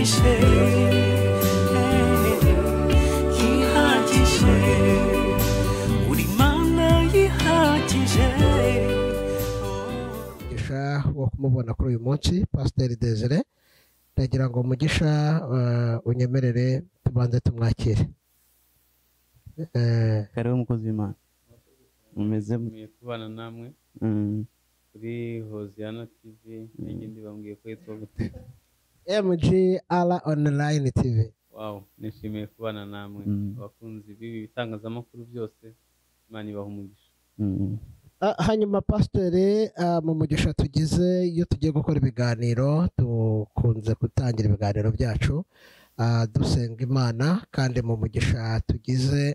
yihagije yihagije uri mana yihagije umugisha wo kumubona kuri uyu munsi Pasiteri Desire ndagira ngo umugisha unyemerere tubanze tumwakire. Karibu umukozi w'Imana. Mumeze Ngiye kubana namwe kuri Hoziyana TV n'ikindi bambwiye ko yitwa gute. MGR Online TV. Wow, nishimiye kubana namwe abakunzi b'ibi bitangazamakuru byose, Imana ibaha umugisha. Hanyuma Pasiteri, mu mugisha tugize iyo tugiye gukora ibiganiro dukunze gutangira ibiganiro byacu dusenga Imana, kandi mu mugisha tugize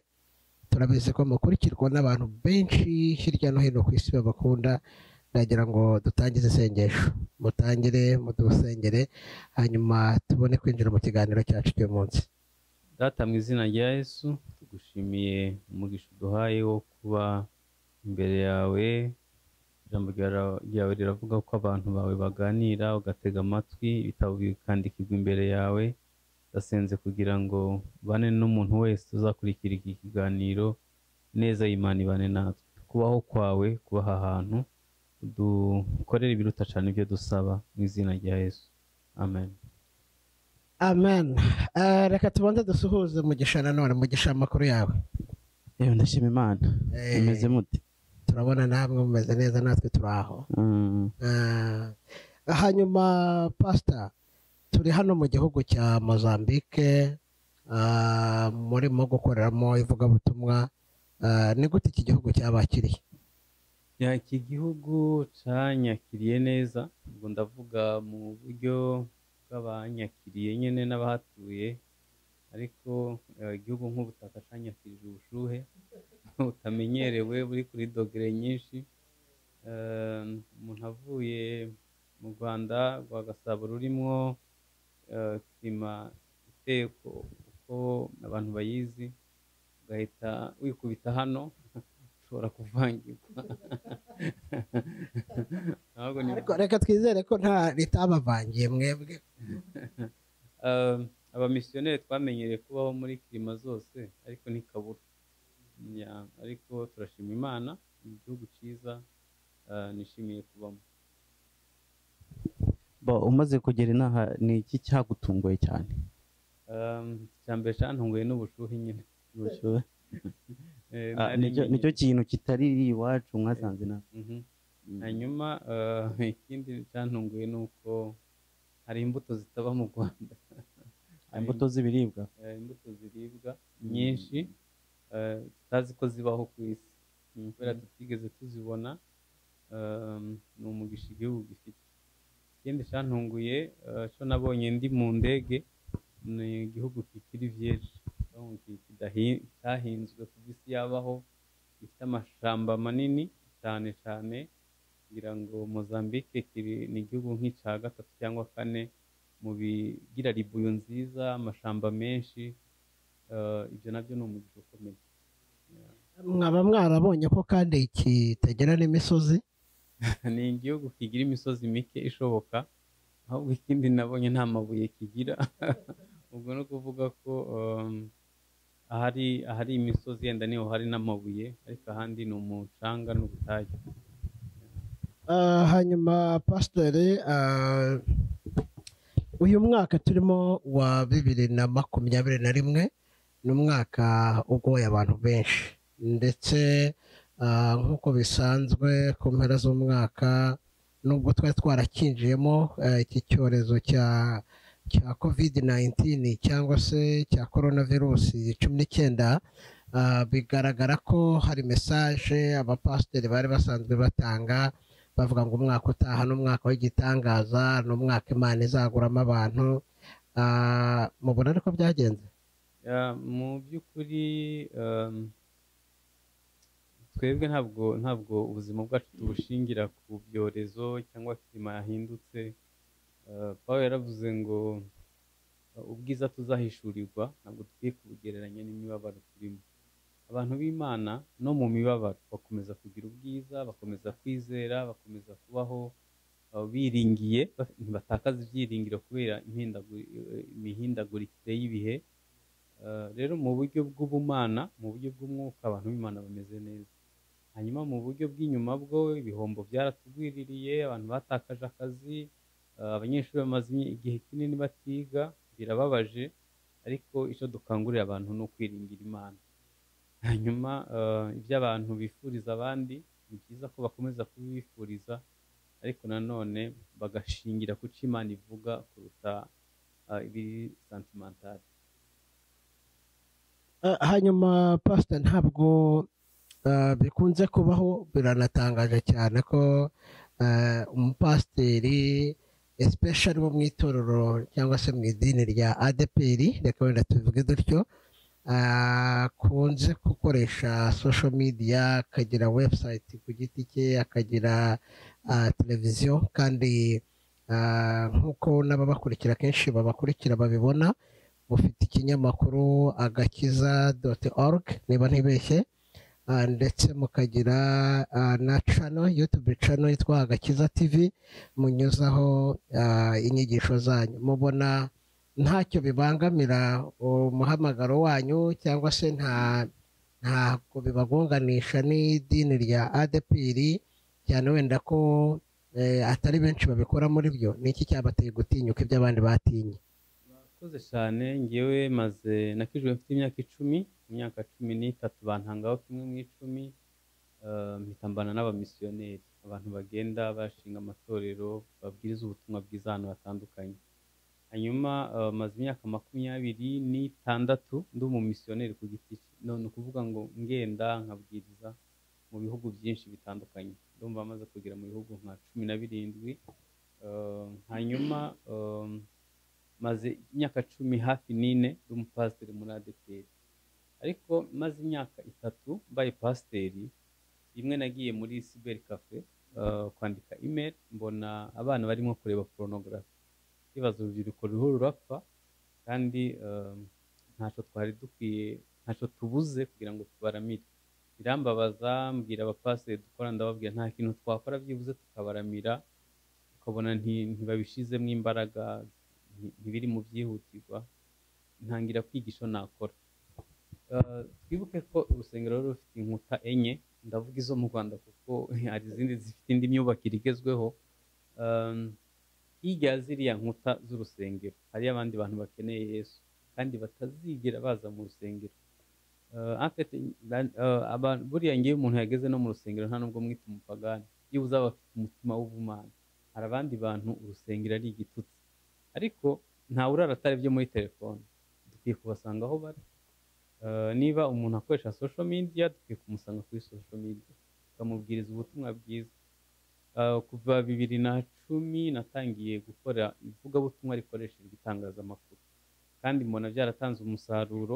turabizi ko mukurikirwa n'abantu benshi hirya no hino ku isi babakunda. Ndagira ngo dutangize isengesho, mutangire mudusengere hanyuma tubone kwinjira mu kiganiro cyacu cy'uyu munsi. Data, mu izina rya Yesu tugushimiye umugisha uduhaye wo kuba imbere yawe. Ijambo ryawe riravuga ko abantu bawe baganira ugatega amatwi, ibitabo bikandikirwa imbere yawe. Ndasenze kugira ngo bane n'umuntu wese uzakurikira iki kiganiro neza, y'Imana ibane natwe. Kubaho kwawe kubaha ahantu, dukorere ibiruta cyane ibyo dusaba mu izina rya Yesu, amen. Amen. Reka tubanze dusuhuze Mugisha nanone. Mugisha, amakuru yawe? Yewe ndashima Imana. Mumeze mute? Turabona namwe mumeze neza, natwe turi aho. Hanyuma Pastor, turi hano mu gihugu cya Mozambique, murimo gukoreramo ivugabutumwa. Ni gute iki gihugu cyabakiriye? Iki gihugu cyanyakiriye neza, ubwo ndavuga mu buryo bw'abanyakiriye nyine n'abahatuye, ariko igihugu nk'ubutaka cyanyakirije ubushuhe butamenyerewe buri kuri dogere nyinshi. Umuntu avuye mu Rwanda rwa Gasabo rurimo klima iteye uko abantu bayizi, ugahita wikubita hano ushobora kuvangirwa. Ariko reka twizere ko nta ritabavangiye mwebwe. Abamisiyoneri twamenyereye kubaho muri klima zose, ariko ntikabura. Ariko turashima Imana, igihugu cyiza nishimiye kubamo. Umaze kugera inaha ni iki cyagutunguye cyane? Icyambere cyantunguye n'ubushuhe nyine. Ubushuhe nicyo kintu kitari iwacu mwasanze nawe. Hanyuma ikindi cyantunguye ni uko hari imbuto zitaba mu Rwanda. Imbuto z'ibiribwa? Imbuto ziribwa nyinshi tutazi ko zibaho ku isi, kubera tutigeze tuzibona. Ni umugisha igihugu gifite. Ikindi cyantunguye cyo nabonye ndi mu ndege, ni igihugu kikiri vierge, cyahinzwe ku isi yabaho, gifite amashamba manini cyane cyane. Kugira ngo Mozambique ni igihugu nk'icya gatatu cyangwa kane mu bigira ribuyo nziza, amashamba menshi. Ibyo nabyo ni umugisha ukomeye. Mwaba mwarabonye ko kandi kitagira n'imisozi? Ni igihugu kigira imisozi mike ishoboka, ahubwo ikindi nabonye nta mabuye kigira. Ubwo no kuvuga ko ahari imisozi yenda niho hari n'amabuye, ariko ahandi ni umucanga n'ubutayu. Hanyuma Pasiteri, uyu mwaka turimo wa 2021 ni umwaka ugoye abantu benshi, ndetse nk'uko bisanzwe ku mpera z'umwaka, nubwo twari twarakinjiyemo iki cyorezo cya COVID-19 cyangwa se cya coronavirus 19, bigaragara ko hari mesaje abapasiteri bari basanzwe batanga, bavuga ngo umwaka utaha n'umwaka w'igitangaza, n'umwaka Imana izaguramo abantu. Mubona ariko byagenze? Mu by'ukuri twebwe ntabwo ubuzima bwacu tubushingira ku byorezo cyangwa klima yahindutse. Paul yaravuze ngo ubwiza tuzahishurirwa ntabwo dukwiye kubugereranya n'imibabaro turimo. Abantu b'Imana no mu mibabaro bakomeza kugira ubwiza, bakomeza kwizera, bakomeza kubaho biringiye ntibatakaza ibyiringiro kubera imihindagurikire y'ibihe. Rero mu buryo bw'ubumana, mu buryo bw'umwuka, abantu b'Imana bameze neza. Hanyuma mu buryo bw'inyuma bwo ibihombo byaratugwiririye, abantu batakaje akazi, abanyeshuri bamaze igihe kinini batiga, birababaje, ariko icyo dukangurira abantu ni ukwiringira Imana. Hanyuma ibyo abantu bifuriza abandi ni byiza ko bakomeza kubifuriza, ariko nanone bagashingira ku cyo Imana ivuga kuruta ibiri santimentali. Hanyuma pastor, ntabwo bikunze kubaho, biranatangaje cyane ko umupasiteri especially wo mu itorero cyangwa se mu idini rya ADPR, reka wenda tuvuge dutyo, akunze gukoresha social media, akagira website ku giti cye, akagira televiziyo, kandi nk'uko n'ababakurikira kenshi babakurikira babibona, mufite ikinyamakuru agakiza.org niba ntibeshye, ndetse mukagira na channel, YouTube channel yitwa Agakiza TV, munyuzaho inyigisho zanyu. Mubona ntacyo bibangamira umuhamagaro wanyu, cyangwa se ntabwo bibagonganisha n'idini rya ADPR, cyane wenda ko atari benshi babikora muri byo? Ni iki cyabateye gutinyuka ibyo abandi batinye? Murakoze cyane. Ngewe nakijwe mfite imyaka 10, mu myaka 13 bantangaho kimwe mu 10, mpitambana n'abamisiyoneri, abantu bagenda bashinga amatorero babwiriza ubutumwa bwiza ahantu hatandukanye. Hanyuma maze imyaka 26 ndi umumisiyoneri ku giti cye, none ukuvuga ngo ngenda nkabwiriza mu bihugu byinshi bitandukanye. Ndumva amaze kugera mu bihugu nka 17. Hanyuma maze imyaka 10 hafi 4 ndi umupasiteri muri ADPR. Ariko maze imyaka 3 mbaye pasiteri, rimwe nagiye muri cyber cafe kwandika email, mbona abana barimo kureba pornography. Ikibazo urubyiruko ruhuru rurapfa, kandi ntacyo twari dukwiye, ntacyo tubuze kugira ngo tubaramire. Birambabaza, mbwira abapasiteri dukora, ndababwira nta kintu twakora byibuze tukabaramira, ukabona ntibabishizemo imbaraga, ntibiri mu byihutirwa. Ntangira kwigisha nakora. Twibuke ko urusengero rufite inkuta 4, ndavuga izo mu Rwanda kuko hari izindi zifite indi myubakire igezweho. Hirya ziriya nkuta z'urusengero hari abandi bantu bakeneye Yesu, kandi batazigera baza mu rusengero. Buriya ngewe umuntu yageze no mu rusengero nta nubwo mwita umupagani, iyo uzaba afite umutima w'ubumana. Hari abandi bantu urusengero ari igitutsi, ariko ntawe urara atarebye muri telefone, dukwiye kubasanga aho bari. Niba umuntu akoresha social media, dukwiye kumusanga kuri social media, tukamubwiriza ubutumwa bwiza. Kuva 2010 natangiye gukora ivugabutumwa rikoresheje itangazamakuru, kandi mbona byaratanze umusaruro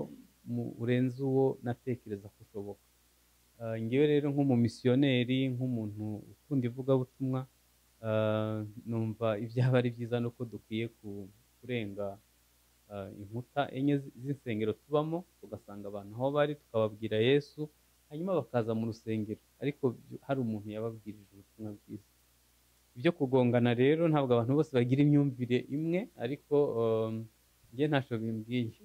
urenze uwo natekereza ko ushoboka. Ngewe rero nk'umumisiyoneri, nk'umuntu ukunda ivugabutumwa, numva ibyaba ari byiza nuko dukwiye kurenga inkuta 4 z'insengero tubamo, tugasanga abantu aho bari, tukababwira Yesu, hanyuma bakaza mu rusengero, ariko hari umuntu yababwirije ubutumwa bwiza. Ibyo kugongana rero, ntabwo abantu bose bagira imyumvire imwe, ariko njye ntacyo bimbwiye.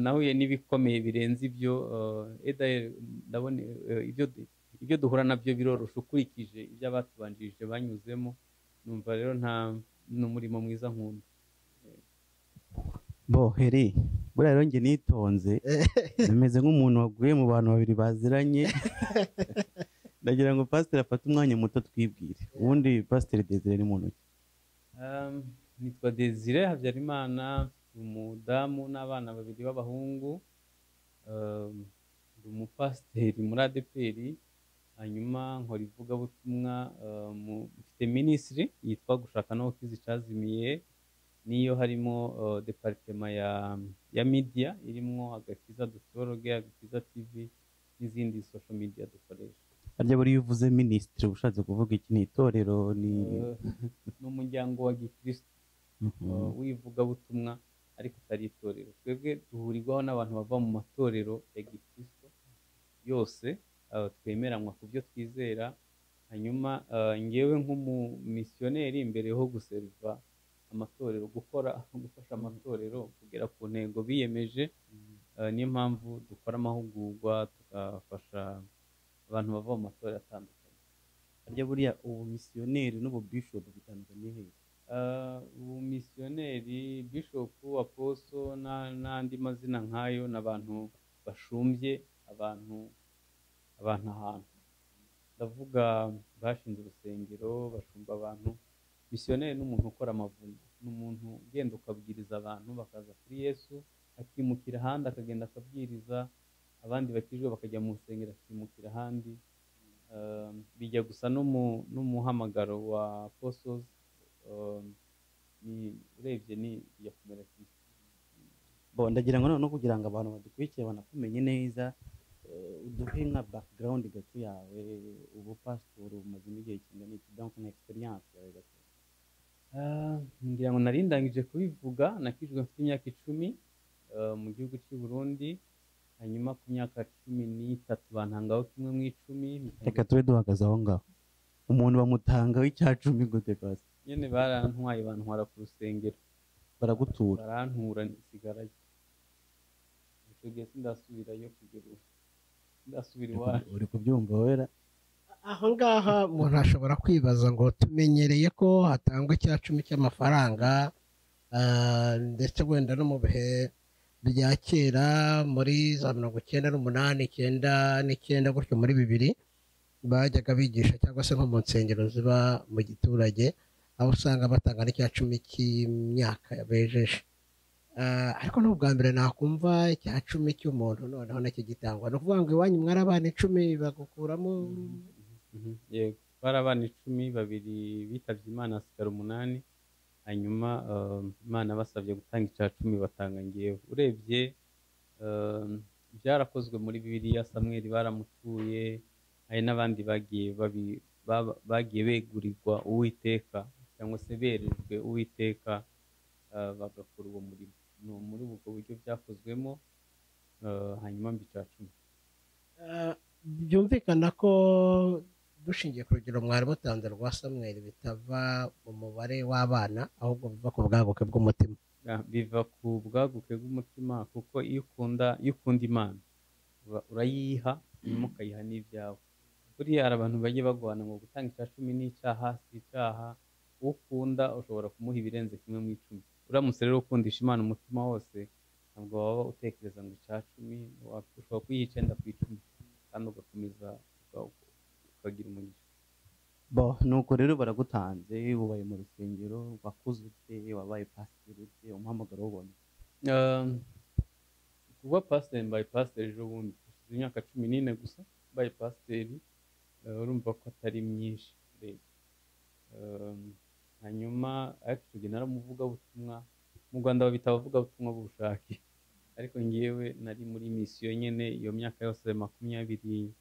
Nahuye n'ibikomeye birenze ibyo, ndabona ibyo duhura nabyo birorosha ukurikije ibyo abatubanjirije banyuzemo. Numva rero ni umurimo mwiza nkunda. Heri buriya rero njye nitonze, bimeze nk'umuntu waguye mu bantu babiri baziranye. Ndagira ngo pasiteri afate umwanya muto twibwire. Ubundi pasiteri Desire ni muntu ki? Nitwa Desire Habyarimana, umudamu n'abana 2 b'abahungu. Ndi umupasiteri muri ADPR, hanyuma nkora ivugabutumwa, mfite minisitiri yitwa Gushaka no Gukiza Icyazimiye, niyo harimo departema ya media irimo Agakiza.org, Agakiza TV n'izindi social media dukoresha. Harya buri uvuze minisitiri ushatse kuvuga iki? Ni itorero? Ni umuryango wa Gikristo w'ivugabutumwa, ariko utari itorero. Twebwe duhurirwaho n'abantu bava mu matorero ya Gikristo yose, twemeranywa ku byo twizera, hanyuma ngewe nk'umumisiyoneri mbere ho guseriva amatorero gufasha amatorero kugera ku ntego biyemeje. Niyo mpamvu dukora amahugurwa tugafasha abantu bava mu matorero atandukanye. harya buriya ubu misiyoneri n'ubu bishop bitandukanye hehe? Ubumisiyoneri, bishop, aposo n'andi mazina nk'ayo ni abantu bashumbye abantu ahantu. Ndavuga bashinze urusengero, bashumba abantu. Misiyoneri ni umuntu ukora amavuno, ni umuntu ugenda ukabwiriza abantu bakaza kuri Yesu, akimukira ahandi akagenda akabwiriza abandi bakijwe bakajya mu rusengero, akimukira ahandi. Bijya gusa n'umuhamagaro wa apostles, urebye ni bijya kumera kimwe. Ndagira ngo noneho kugira ngo abantu badukurikiye banakumenye neza, uduhe nka background gato yawe, ubu pastor umazemo igihe kingana iki, donc na experience yawe gato. Ngira ngo nari ndangije kubivuga, nakijwe mfite imyaka 10 mu gihugu cy'u Burundi, hanyuma ku myaka 13 bantangaho kimwe mu 10. Reka tube duhagaze aho ngaho, umuntu bamutangaho icya 10 gute pasi? Nyene barantwaye bantwara ku rusengero, baragutura, barantura nsigarayo. Icyo gihe sindasubirayo kugera ubu, ndasubira iwacu. uri kubyumva wera? aho ngaha umuntu ashobora kwibaza ngo tumenyereye ko hatangwa icya 10 cy'amafaranga, ndetse wenda no mu bihe bya kera muri za 1998 9 gutyo muri 2000 bajyaga bigisha cyangwa se nko mu nsengero ziba mu giturage, aho usanga batanga n'icya 10 cy'imyaka bejeje. Ariko n'ubwa mbere nakumva icya 10 cy'umuntu noneho nacyo gitangwa. No kuvuga ngo iwanyu mwari abana 10 bagukuramo? Yego, bari abana 10, 2 bitavye Imana, hasigara 8. Hanyuma Imana basabye gutanga icya 10 batanga ngewe. Urebye byarakozwe muri Bibiliya, Samweli baramutuye, hari n'abandi bagiye begurirwa Uwiteka cyangwa se berejwe Uwiteka, bagakora uwo murimo. No muri ubwo buryo byakozwemo, hanyuma mbica 10. Byumvikana ko dushingiye ku rugero mwari mutanze rwa Samweli bitava mu mubare w'abana, ahubwo biva ku bwaguke bw'umutima. Biva ku bwaguke bw'umutima, kuko iyo ukunda Imana urayiha, hanyuma ukayiha n'ibyawe. Buriya hari abantu bagiye bagwana ngo gutanga icya 10 ni icyaha, si icyaha. Ukunda ushobora kumuha ibirenze kimwe mu 10. Uramutse rero ukundisha Imana umutima wose, ntabwo waba utekereza ngo icya 10, ushobora kuyiha 9 ku 10 kandi ugakomeza ukagira umugisha. Nuko rero baragutanze, ubaye mu rusengero, wakuze ute, wabaye pasiteri ute, umuhamagaro w'ubona? Kuba pasiteri, mbaye pasiteri ejo bundi, hashize imyaka 14 gusa mbaye pasiteri. Urumva ko atari myinshi urebye. Hanyuma ariko icyo gihe naramuvugabutumwa. Mu Rwanda babita abavugabutumwa b'ubushake, ariko ngewe nari muri misiyo nyine iyo myaka yose 25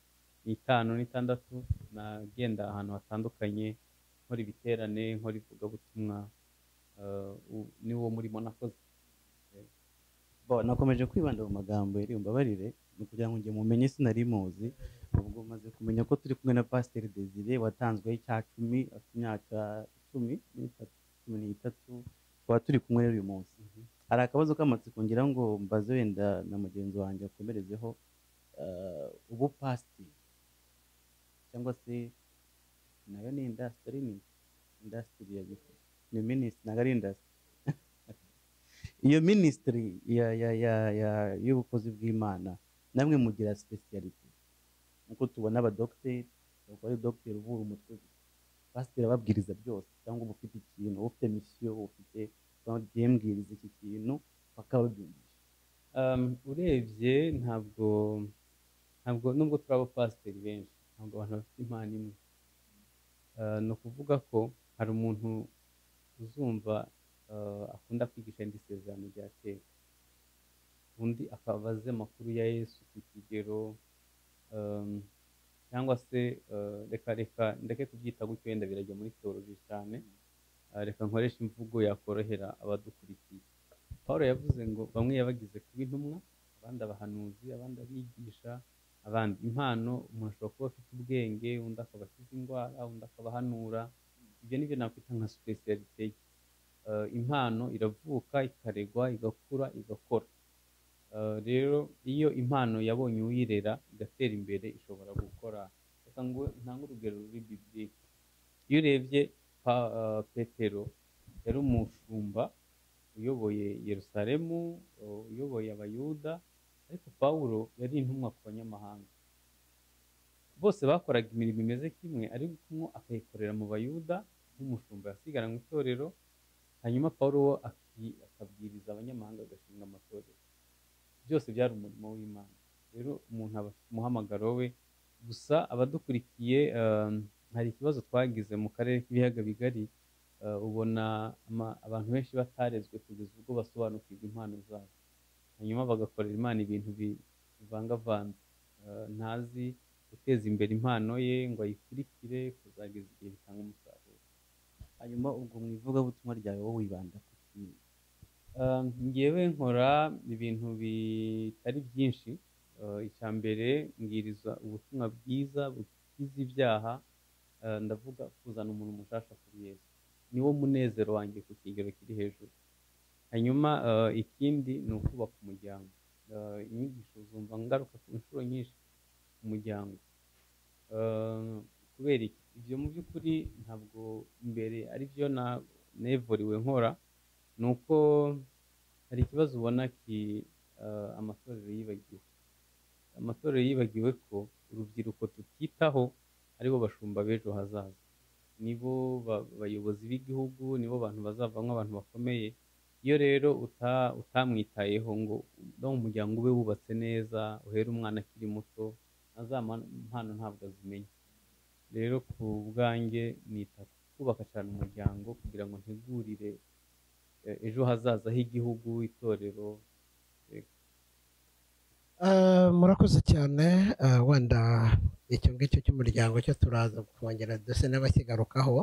n'itandatu. Nagenda ahantu hatandukanye, nkora ibiterane, nkora ivugabutumwa. Niwo murimo nakoze. Nakomeje kwibanda mu magambo yari umbabarire, ni kugira ngo njye mumenye, sinari muzi. Ubwo maze kumenya ko turi kumwe na Pasiteri Desire watanzweho icya 10, afite imyaka 13, twaba turi kumwe rero uyu munsi. Hari akabazo k'amatsiko ngira ngo mbaze wenda na mugenzi wanjye akomerezeho. Ubu pasiteri cyangwa se nayo ni industry ya gifu, ni minisitiri, ntabwo ari industry. Iyo minisitiri y'ubukozi bw'Imana, namwe mugira speciality, nkuko tubona abadogiteri bakora dogiteri uvura umutwe gusa, pasiteri ababwiriza byose, cyangwa uba ufite ikintu, ufite misiyo, ufite mbwiriza iki kintu bakababyumvisha. Urebye ntabwo nubwo turi abapasiteri benshi, ntabwo abantu bafite impano imwe. Ni ukuvuga ko hari umuntu uzumva akunda kwigisha indi sezerano rya kera, undi akaba azi amakuru ya Yesu ku kigero, cyangwa se reka ndeke kubyita gutyo, wenda birajya muri teoloji cyane. Reka nkoresha imvugo yakorohera abadukurikiye. Pawulo yavuze ngo bamwe yabagize kuba intumwa, abandi abahanuzi, abandi abigisha, abandi. Impano umuntu ashobora kuba afite ubwenge, undi akaba akiza indwara, undi akaba ahanura. Ibyo ni byo nakwita nka specialite ye. Impano iravuka, ikaregwa, igakura, igakora. Rero iyo impano yabonye uyirera igatera imbere, ishobora gukora. Reka ngo ntange urugero ruri biblike. Iyo urebye Petero yari umushumba uyoboye Yerusalemu, uyoboye abayuda, ariko Pawulo yari intumwa ku banyamahanga. Bose bakoraga imirimo imeze kimwe, ariko akayikorera mu bayuda nk'umushumba yasigara mu itorero, hanyuma Pawulo we akabwiriza abanyamahanga, agashinga amatorero. Byose byari umurimo w'Imana. Rero umuntu aba afite umuhamagaro we. Gusa abadukurikiye, hari ikibazo twagize mu karere k'ibiyaga bigari. Ubona abantu benshi batarezwe kugeza ubwo basobanukirwa impano zabo, hanyuma bagakorera Imana ibintu bivangavanze. Ntazi guteza imbere impano ye ngo ayikurikire kuzageza igihe bitanga umusaruro. hanyuma ubwo mu ivugabutumwa ryawe wowe wibanda ku kintu? Ngewe nkora ibintu bitari byinshi. Icya mbere mbwiriza ubutumwa bwiza bukiza ibyaha. Ndavuga kuzana umuntu mushasha kuri Yesu, niwo munezero wanjye ku kigero kiri hejuru. Hanyuma ikindi ni ukubaka umuryango. Inyigisho zumva ngaruka ku inshuro nyinshi ku muryango. Kubera iki? Ibyo mu by'ukuri ntabwo mbere ari byo nevuriwe nkora. Ni uko hari ikibazo ubona amatorero yibagiwe. Amatorero yibagiwe ko urubyiruko tutitaho aribo bashumba b'ejo hazaza. Nibo bayobozi b'igihugu, nibo bantu bazavamo abantu bakomeye. Iyo rero utamwitayeho ngo umuryango ube wubatse neza, uhere umwana akiri muto, mpano ntabwo azimenya. Rero ku bwanjye nita kubaka cyane umuryango kugira ngo ntegurire ejo hazaza h'igihugu, itorero. Murakoze cyane. Wenda icyo ngicyo cy'umuryango cyo turaza kongera ndetse n'abakigarukaho,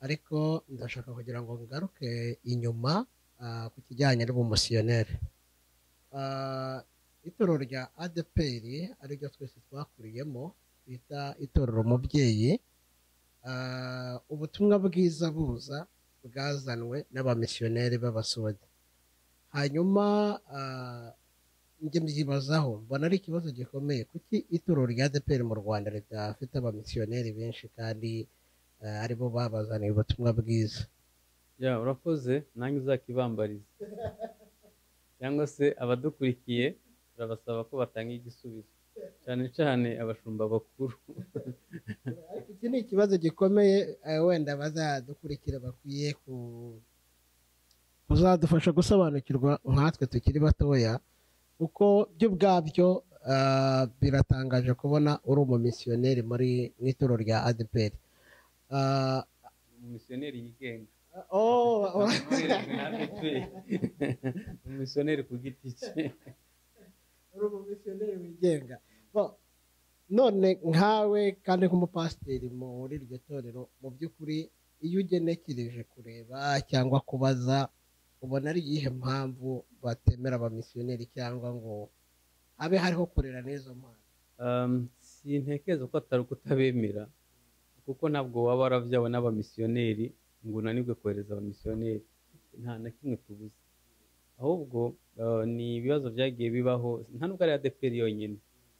ariko ndashaka kugira ngo ngaruke inyuma ku kijyanye n'ubumisiyoneri. Itorero rya ADPR ariryo twese twakuriyemo, bita itorero umubyeyi. Ubutumwa bwiza buza bwazanwe n'abamisiyoneri b'abasode. Hanyuma njye mbyibazaho, mbona ari ikibazo gikomeye. Kuki itorero rya ADPR mu Rwanda ridafite abamisiyoneri benshi kandi aribo babazaniye ubutumwa bwiza? Urakoze, nanjye uzakibambariza cyangwa se abadukurikiye turabasaba ko batanga igisubizo, cyane cyane abashumba bakuru. Iki ni ikibazo gikomeye, wenda bazadukurikira bakwiye kuzadufasha gusobanukirwa nkatwe tukiri batoya, kuko byo ubwabyo biratangaje kubona uri umumisiyoneri mu itorero rya ADPR. Umumisiyoneri yigenga. Umumisiyoneri ku giti cye. Uri umumisiyoneri wigenga. None nkawe kandi nk'umupasiteri muri iryo torero, mu by'ukuri iyo ugenekereje kureba cyangwa kubaza, ubona ari iyihe mpamvu batemera abamisiyoneri cyangwa ngo habe hariho kurera n'izo mpamvu? Sintekereza ko atari ukutabemera, kuko ntabwo waba warabyawe n'abamisiyoneri ngo unanirwe kohereza abamisiyoneri. Nta na kimwe tubuze, ahubwo ni ibibazo byagiye bibaho. Nta nubwo ari ADPR yonyine,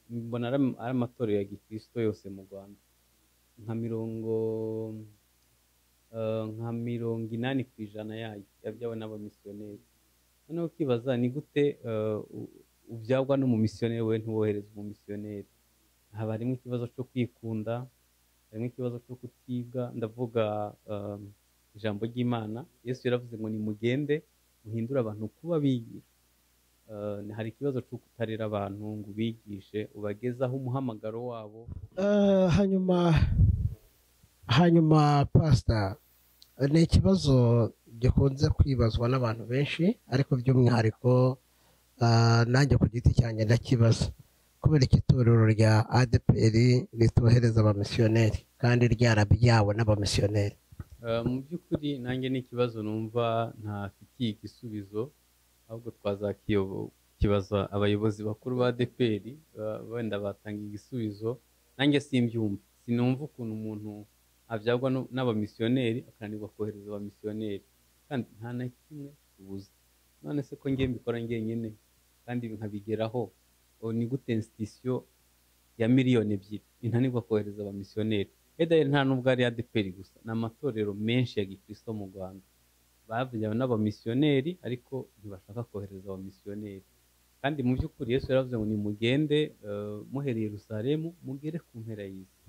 mbona ari amatorero ya gikristo yose mu Rwanda. Nka 80% yayo yabyawe n'abamisiyoneri. Noneho ukibaza ni gute ubyagwa n'umumisiyoneri we ntiwohereze umumisiyoneri? Haba harimo ikibazo cyo kwikunda, harimo ikibazo cyo kutiga. Ndavuga ijambo ry'Imana. Yesu yaravuze ngo nimugende muhindure abantu kuba bigisha. Hari ikibazo cyo kutarera abantu ngo ubigishe, ubagezaho umuhamagaro wabo. Hanyuma pastor, ni ikibazo gikunze kwibazwa n'abantu benshi, ariko by'umwihariko nanjye ku giti cyanjye ndakibaza. Kubera iki itorero rya ADPR ritohereza abamisiyoneri kandi ryarabyawe n'abamisiyoneri? Mu by'ukuri nanjye ni ikibazo numva ntafitiye igisubizo, ahubwo kibazo abayobozi bakuru ba ADEPR wenda batanga igisubizo, nanjye simbyumva, sinumva ukuntu umuntu abyagwa n'abamisiyoneri akananirwa kohereza abamisiyoneri kandi nta na kimwe tubuze. None se ko ngiye mbikora njyenyine kandi nkabigeraho, ni gute institution ya miliyoni 2 intanirwa kohereza abamisiyoneri? Nta nubwo ari ADEPR gusa, ni amatorero menshi ya gikristo mu Rwanda bavuganye n'abamisiyoneri ariko ntibashaka kohereza abamisiyoneri. Kandi mu by'ukuri Yesu yaravuze ngo nimugende muhereye Yerusalemu mugere ku mpera y'isi.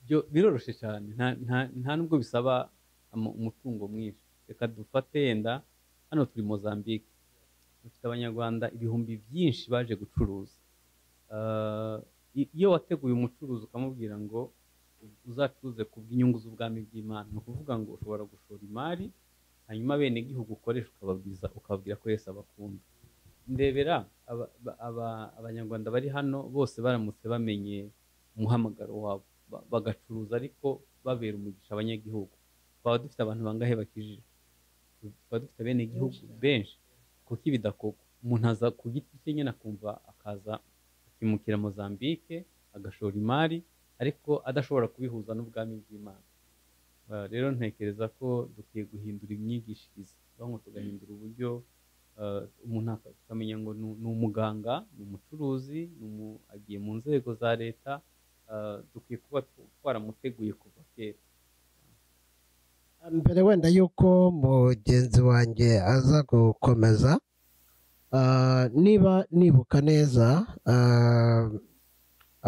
Byo biroroshye cyane, nta nubwo bisaba umutungo mwinshi. Reka dufate yenda hano turi Mozambique, dufite abanyarwanda ibihumbi byinshi baje gucuruza. Iyo wateguye umucuruzi ukamubwira ngo uzacuruze ku bw'inyungu z'ubwami bw'Imana, ni ukuvuga ngo ushobora gushora imari hanyuma bene igihugu ukoresha ukababwira ko Yesu abakunda. Ndebera abanyarwanda bari hano bose baramutse bamenye umuhamagaro wabo bagacuruza ariko babera umugisha abanyagihugu, twaba dufite abantu bangahe bakijije? Twaba dufite bene igihugu benshi. Kuko ibidakorwa, umuntu aza ku giti cye nyine akumva akaza akimukira Mozambique agashora imari ariko adashobora kubihuza n'ubwami bw'Imana. Rero ntekereza ko dukwiye guhindura imyigishirize, ahubwo tugahindura uburyo umuntu akamenya ngo ni umuganga, ni umucuruzi, agiye mu nzego za leta, dukwiye kuba twaramuteguye kuva kera. Mbere wenda yuko mugenzi wanjye aza gukomeza, niba nibuka neza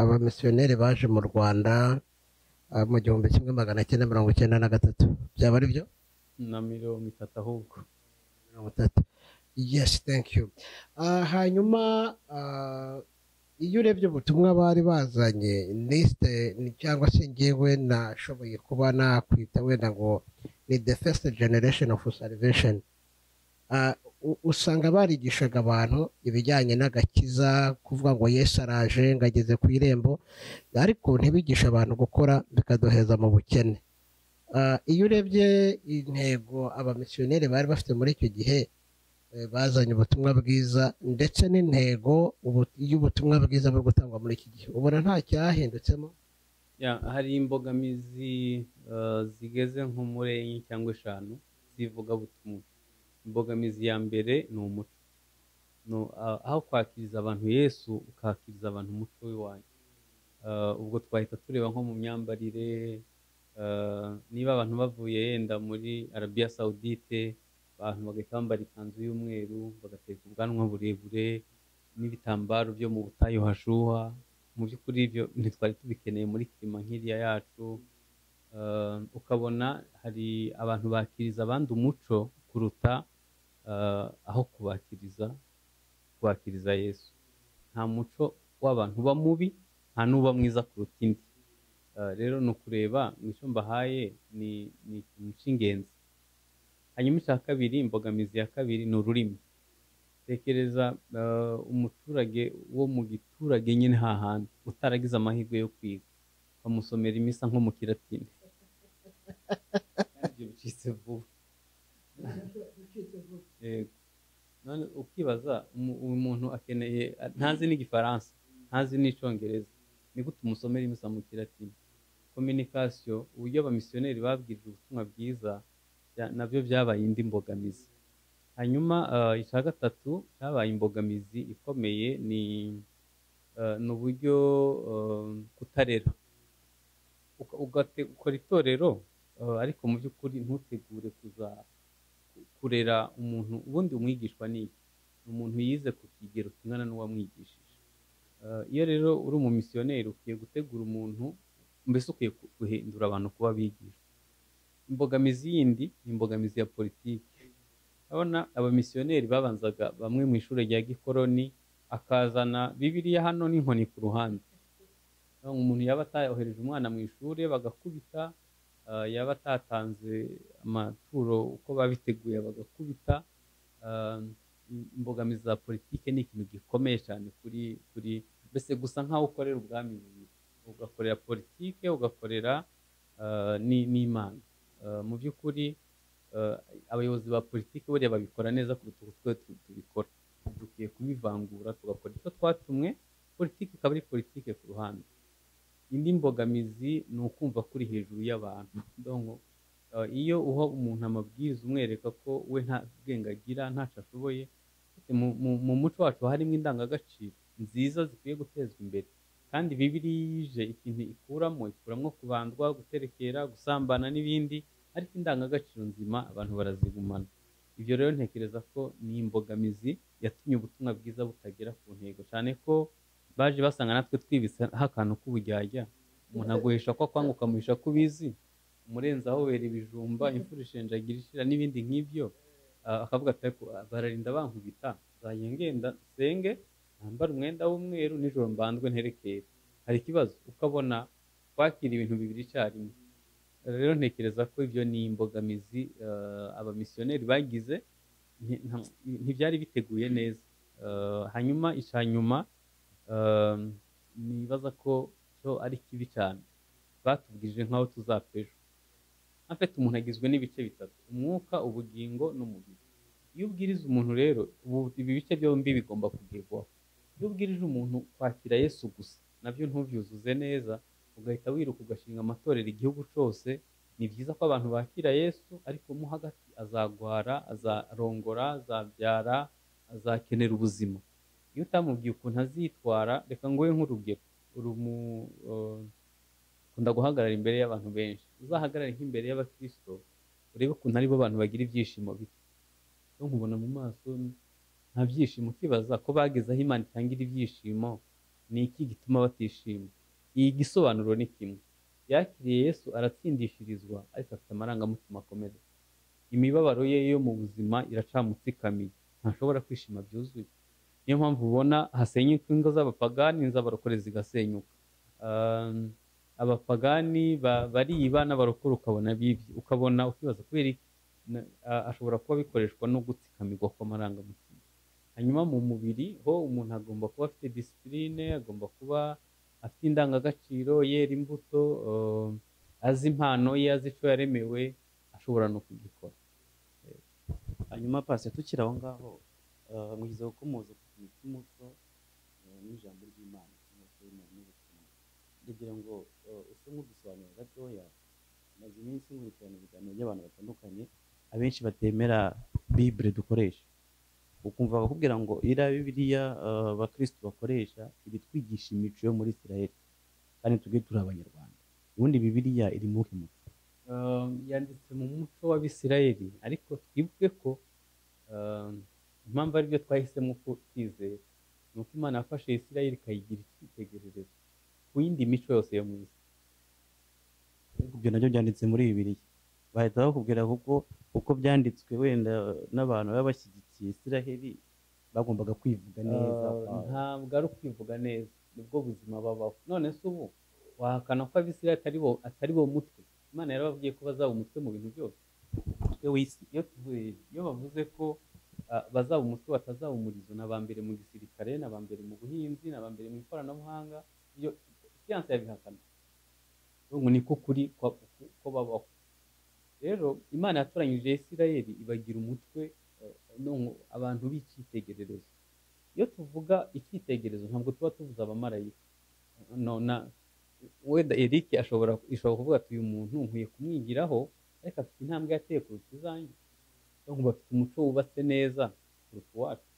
abamisiyoneri baje mu Rwanda mu 1993, byaba ari byo? Na 30 ahubwo. 30. Yes, thank you. Hanyuma iyo urebye ubutumwa bari bazanye liste cyangwa se ngewe nashoboye kuba nakwita wenda ngo ni the first generation of salvation. Usanga barigishaga abantu ibijyanye n'agakiza, kuvuga ngo Yesu araje ngo ageze ku irembo, ariko ntibigisha abantu gukora bikadoheza mu bukene. Iyo urebye intego abamisiyoneri bari bafite muri icyo gihe, bazanye ubutumwa bwiza ndetse n'intego y'ubutumwa bwiza bwo gutangwa muri iki gihe, ubona nta cyahindutsemo? Hari imbogamizi zigeze nko muri 4 cyangwa 5 zivuga butumwa. Imbogamizi ya mbere ni umuco. Aho kwakiriza abantu Yesu ukakiriza abantu umuco w'iwanyu. Ubwo twahita tureba nko mu myambarire, niba abantu bavuye yenda muri Arabia Saudite, abantu bagahita bambara ikanzu y'umweru, bagateka ubwanwa burebure n'ibitambaro byo mu butayu hashuha. Mu by'ukuri ibyo ntitwari tubikeneye muri klima nk'iriya yacu. Ukabona hari abantu bakiriza abandi umuco kuruta aho kubakiriza Yesu. Nta muco w'abantu uba mubi, nta n'uba mwiza kuruta indi. Rero ni ukureba icyo mbahaye ni ikintu cy'ingenzi. Hanyuma icya kabiri, imbogamizi ya kabiri ni ururimi. Tekereza umuturage wo mu giturage nyine hahandi utaragize amahirwe yo kwiga, bamusomera imisa nko mu Kilatini. Ibyo bicitse vuba. None ukibaza umuntu akeneye, ntazi n'igifaransa, ntazi n'icyongereza, ni gute umusomera imisa mu Kilatini? Communication, uburyo abamisiyoneri babwirije ubutumwa bwiza nabyo byabaye indi mbogamizi. Hanyuma icya gatatu cyabaye imbogamizi ikomeye ni uburyo kutarera. Ukora itorero ariko mu by'ukuri ntutegure kurera umuntu. Ubundi umwigishwa ni iki? Ni umuntu yize ku kigero kingana n'uwamwigishije. Iyo rero uri umumisiyoneri ukwiye gutegura umuntu, mbese ukwiye guhindura abantu kuba bigishwa. Imbogamizi yindi ni imbogamizi ya politiki. Urabona abamisiyoneri babanzaga bamwe mu ishuri rya gikoroni, akazana Bibiliya hano n'inkoni ku ruhande. Umuntu yaba atayohereje umwana mu ishuri bagakubita, yaba atatanze amaturo uko babiteguye bagakubita. Imbogamizi za politiki ni ikintu gikomeye cyane kuri mbese gusa nkaho ukorera ubwami bubiri, ugakorera politiki ugakorera n'Imana. Mu by'ukuri abayobozi ba politiki buriya babikora neza kuruta uko twe tubikora. Dukwiye kwivangura tugakora icyo twatumwe, politiki ikaba ari politiki ku ruhande. Indi mbogamizi ni ukumva kuri hejuru y'abantu. Iyo uha umuntu amabwiriza umwereka ko we nta bwenge agira, ntacyo ashoboye, mu muco wacu harimo indangagaciro nziza zikwiye gutezwa imbere, kandi Bibiliya yije ikintu ikuramo kubandwa, guterekera, gusambana n'ibindi, ariko indangagaciro nzima abantu barazigumana. Ibyo rero ntekereza ko ni imbogamizi yatumye ubutumwa bwiza butagera ku ntego, cyane ko baje basanga natwe twibitseho akantu k'ubujyajya. Umuntu aguhisha ko akwanga ukamuhisha ko ubizi, umurenzi aho wera ibijumba, imfura ishenjagira ishira n'ibindi nk'ibyo. Akavuga ati bararinda bankubita, nzajya ngenda senge, nambara umwenda w'umweru, nijoro mbandwe nterekere. Hari ikibazo ukabona kwakira ibintu bibiri icyarimwe. Rero ntekereza ko ibyo ni imbogamizi abamisiyoneri bagize, ntibyari biteguye neza. Hanyuma icyanyuma nibaza ko cyo ari kibi cyane, batubwije nk'aho tuzapfa ejo. Afite umuntu agizwe n'ibice bitatu: umwuka, ubugingo n'umubiri. Iyo ubwiriza umuntu rero, ibi bice byombi bigomba kugerwaho. Iyo ubwirije umuntu kwakira Yesu gusa, nabyo ntubyuzuze neza, ugahita wiruka ugashinga amatorero igihugu cyose. Ni byiza ko abantu bakira Yesu, ariko mo hagati azagwara, azarongora, azabyara, azakenera ubuzima. Iyo utamubwiye ukuntu azitwara, reka nguhe nk'urugero. Ukunda guhagarara imbere y'abantu benshi, uzahagarare nk'imbere y'abakristo, urebe ukuntu aribo bantu bagira ibyishimo bike. Iyo nkubona mu maso nta byishimo, ukibaza ko bageze aho Imana itangira ibyishimo, ni iki gituma batishima? Iyi gisobanuro ni kimwe: yakiriye Yesu, aratsindishirizwa, ariko afite amarangamutima akomeye. Imibabaro ye yo mu buzima iracamutsikamiye, ntashobora kwishima byuzuye. Niyo mpamvu ubona hasenyuka ingo z'abapagani, n'iz'abarokore zigasenyuka. Abapagani bariba, n'abarokore ukabona bibye, ukabona ukibaza kubera ashobora kuba bikoreshwa no gutsikamirwa kw'amarangamutima. Hanyuma mu mubiri ho, umuntu agomba kuba afite disipurine, agomba kuba afite indangagaciro, yera imbuto, azi impano ye, azi icyo yaremewe, ashobora no kugikora. Hanyuma pasi tukiri aho ngaho, mwiza gukomoza ku kintu cy'umuco n'ijambo ry'Imana, ndagira ngo use nk'udusobanurira gatoya. Maze iminsi nkurikirana ibiganiro by'abantu batandukanye, abenshi batemera Bible dukoresha, ukumva bakubwira ngo iriya Bibiliya abakristo bakoresha ibitwigisha imico yo muri Israel, kandi tujye turi Abanyarwanda. Ubundi Bibiliya iri mu muco? Yanditse mu muco w'Abisirayeli, ariko twibuke ko impamvu aribyo twahisemo ko twizera, ni uko Imana yafashe Isirayeli ikayigira icyitegererezo ku yindi mico yose yo mu isi. Ibyo nabyo byanditse muri Bibiliya, bahita bakubwira kuko byanditswe wenda n'abantu baba bashyigikiye Isiraheli bagombaga kwivuga neza. Ntabwo ari ukwivuga neza, nibwo buzima babaho. None se ubu wahakana ko Abisirayeli atari bo mutwe? Imana yarababwiye ko bazaba umutwe mu bintu byose. Iyo bavuze ko bazaba umutwe batazaba umurizo, ni abambere mu gisirikare, ni abambere mu buhinzi, ni abambere mu ikoranabuhanga. Iyo siyansi yabihakana, ngo niko kuri ko babaho. Rero Imana yatoranyije Isirayeli ibagira umutwe, abantu b'icyitegererezo. Iyo tuvuga icyitegererezo, ntabwo tuba tuvuze abamarayika. Wenda Eric ishobora kuvuga ati uyu muntu nkwiye kumwigiraho, ariko afite intambwe yateye kuruta izanjye. Bafite umuco wubatse neza kuruta uwacu.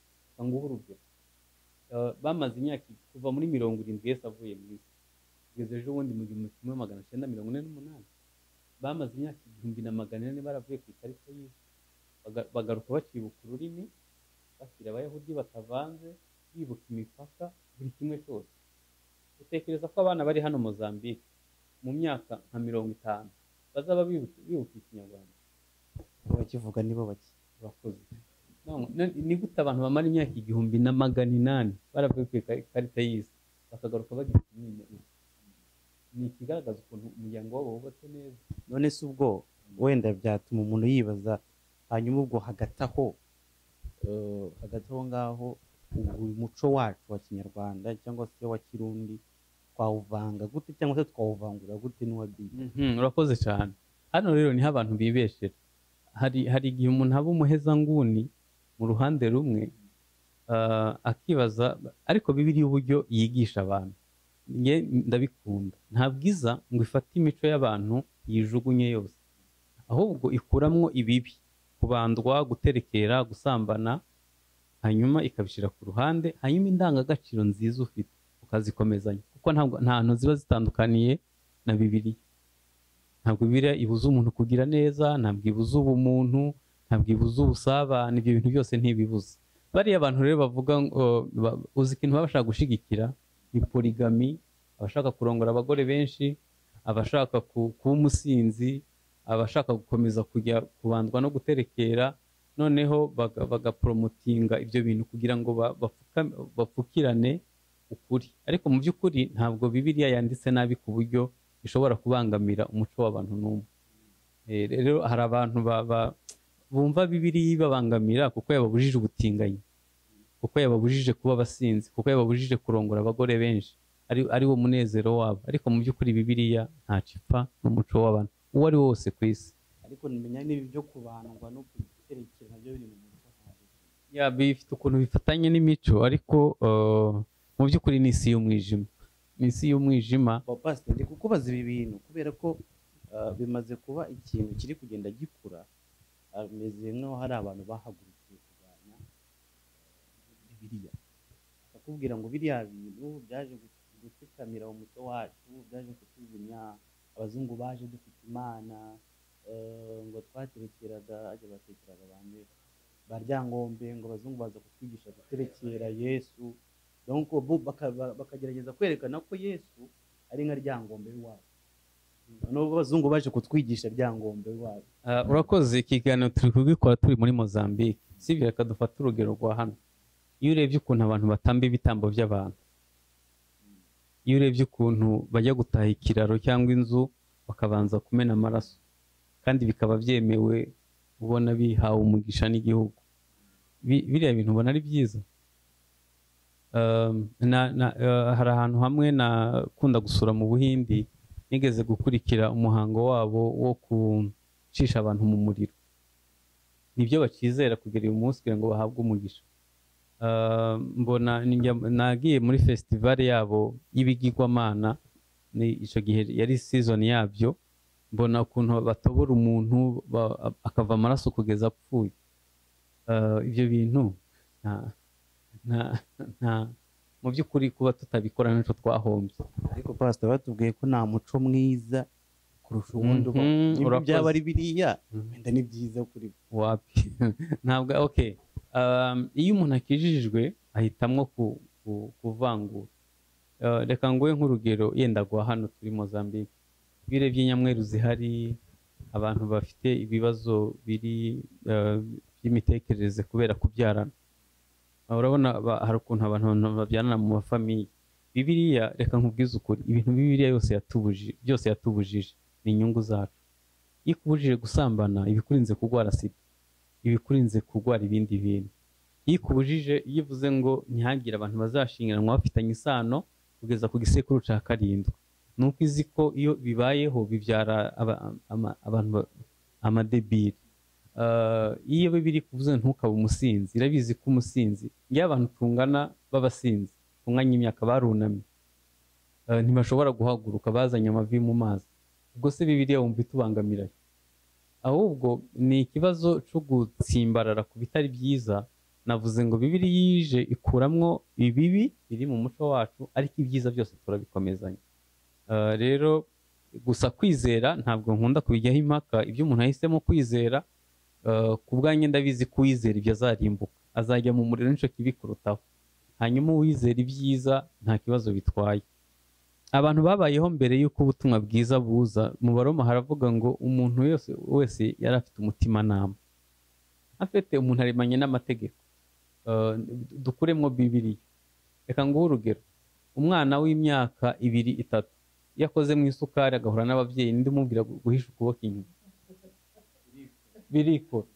Nguhe urugero: bamaze imyaka kuva muri 70 Yesu avuye mu isi, kugeza ejo bundi mu 1948, bamaze imyaka 1400 baravuye ku ikarita y'isi. Bagaruka bakibuka ururimi, bakira Abayahudi batavanze, bibuka imipaka, buri kimwe cyose. Utekereza ko abana bari hano Mozambique mu myaka nka 50 bazaba bibuka Ikinyarwanda? Bakivuga nibo bake. Bakoze ni gute abantu bamara imyaka 1800 baravuye ku ikarita y'isi bakagaruka bagira umwimerere? Ni ikigaragaza ukuntu umuryango wabo wubatse neza. None se ubwo wenda byatuma umuntu yibaza, hanyuma ubwo hagati aho ngaho umuco wacu wa Kinyarwanda cyangwa se wa Kirundi twawuvanga gute, cyangwa se twawuvangura gute n'uwa Bible? Urakoze cyane. Hano rero niho abantu bibeshera. Hari igihe umuntu aba umuhezanguni mu ruhande rumwe, akibaza ariko Bibiliya uburyo yigisha abantu njye ndabikunda, ntabwo iza ngo ifate imico y'abantu yijugunye yose, ahubwo ikuramwo ibibi, kubandwa, guterekera, gusambana, hanyuma ikabishyira ku ruhande, hanyuma indangagaciro nziza ufite ukazikomezanya, kuko nta hantu ziba zitandukaniye na Bibiliya. Ntabwo Bibiliya ibuza umuntu kugira neza, ntabwo ibuza ubumuntu, ntabwo ibuza ubusabane, ibyo bintu byose ntibibuza. Bariya abantu rero bavuga uzi ikintu baba bashaka gushigikira ni poligami, abashaka kurongora abagore benshi, abashaka kuba umusinzi, abashaka gukomeza kujya kubandwa no guterekera, noneho bagaporomotinga ibyo bintu kugira ngo bapfukirane ukuri. Ariko mu by'ukuri ntabwo Bibiliya yanditse nabi ku buryo ishobora kubangamira umuco w'abantu n'umwe. Rero hari abantu bumva Bibiliya ibabangamira kuko yababujije ubutinganyi, kuko yababujije kuba abasinzi, kuko yababujije kurongora abagore benshi, ari wo munezero wabo. Ariko mu by'ukuri Bibiliya ntacyo ipfa n'umuco w'abantu uwo ari wo wose ku isi. ariko nimenya n'ibi byo kubandwa no guterekera nabyo biri mu muco bifite ukuntu bifatanye n'imico, ariko mu by'ukuri ni isi y'umwijima, ni isi y'umwijima. Pastor, ndi kukubaza ibi bintu kubera ko bimaze kuba ikintu kiri kugenda gikura, ameze nk'aho hari abantu bahagurukiye kurwanya Bibiliya, bakakubwira ngo biriya bintu byaje gutsikamira umuco wacu, byaje kutuzimya, abazungu baje dufite Imana, ngo twaterekeraga, ajya batekeraga abantu baryangombe, ngo abazungu baza kutwigisha guterekera Yesu, donc bakagerageza kwerekana ko Yesu ari nka ryangombe wabo, nubwo abazungu baje kutwigisha ryangombe wabo. Urakoze. Ikiganiro turi kubikora turi muri Mozambique, sibyo? Reka dufate urugero rwa hano. Iyo urebye ukuntu abantu batamba ibitambo by'abantu, iyo urebye ukuntu bajya gutaha ikiraro cyangwa inzu bakabanza kumena amaraso, kandi bikaba byemewe, ubona bihawe umugisha n'igihugu, biriya bintu ubona ari byiza. Hari ahantu hamwe nakunda gusura mu Buhindi, nigeze gukurikira umuhango wabo wo gucisha abantu mu muriro. Nibyo bakizera kugera uyu munsi kugira ngo bahabwe umugisha. Mbona nagiye muri festival yabo y'ibigirwamana, ni icyo gihe yari season yabyo, mbona ukuntu batobora umuntu akava amaraso kugeza apfuye. Ibyo bintu mu by'ukuri kuba tutabikora n'icyo twahombye. Ariko Pastor, batubwiye ko nta muco mwiza kurusha ubundi, niba byaba ari biriya wenda ni byiza kuri wapi. Ntabwo okay. Iyo umuntu akijijwe ahitamwo kuvangura. Reka nguhe nk'urugero, yenda gwa hano turi Mozambique, ibire by'inyamweru zihari, abantu bafite ibibazo by'imitekerereze kubera kubyarana. Urabona hari ukuntu abantu babyarana mu mafamiye. Bibiliya, reka nkubwize ukuri, ibintu Bibiliya byose yatubujije ni inyungu zacu. Iyo ikubujije gusambana, ibikurinze kurwara sida, ibikurinze kurwara ibindi bintu. Iyo ikubujije, iyo ivuze ngo ntihagire abantu bazashingiranwa bafitanye isano kugeza ku gisekuru cya 7, nuko izi ko iyo bibayeho bibyara abantu amadebiri. Iyo Bibiliya ikuvuze ntukabe umusinzi, irabizi ko umusinzi, iyo abantu tungana b'abasinzi tunganya imyaka barunamye, ntibashobora guhaguruka bazanye amavi mu mazi, ubwo se Bibiliya wumva itubangamira? Ahubwo ni ikibazo cyo gutsimbarara ku bitari byiza. Navuze ngo Bibiliya yije ikuramwo ibibi biri mu muco wacu, ariko ibyiza byose turabikomezanya. Rero gusa kwizera ntabwo nkunda kubijyaho impaka. Ibyo umuntu ahisemo kwizera, ku bwanjye ndabizi ko uwizera ibyo azarimbuka, azajya mu muriro n'icyo kibi kurutaho. Hanyuma uwizera ibyiza nta kibazo bitwaye. Abantu babayeho mbere y'uko ubutumwa bwiza buza, mu Baroma haravuga ngo umuntu wese yari afite umutimanama. Afite umuntu aremanye n'amategeko. Dukuremo Bibiliya. Reka nguhe urugero, umwana w'imyaka 2-3 yakoze mu isukari agahura n'ababyeyi, ndi mubwira guhisha ukuboko inyuma, birikora.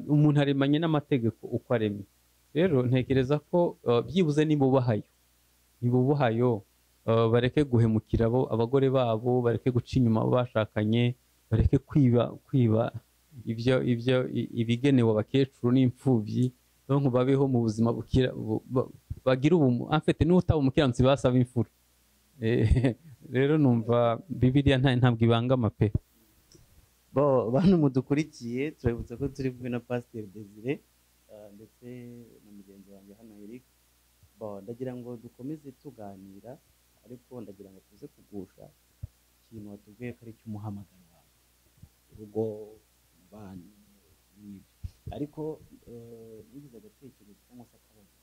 Umuntu aremanye n'amategeko uko aremye. Rero ntekereza ko byibuze nibubahayo, bareke guhemukira abagore babo, bareke guca inyuma abo bashakanye, bareke kwiba ibyo ibigenewe abakecuru n'imfubyi, donc babeho mu buzima bukira bagira afite n'utaba umukiranutsi basaba imfura. Rero numva Bibiliya ntabwo ibangama pe. bantu mudukurikiye turabibutsa ko turi kumwe na Pasiteri Desire ndetse na mugenzi wanjye hano Eric. Ndagira ngo dukomeze tuganira, ariko ndagira ngo tuze kugusha ikintu watubwiye ko ari cy'umuhamagaro wawe, urugo, abana n'ibyo. Ariko nigize agatekerezo cyangwa se akabazo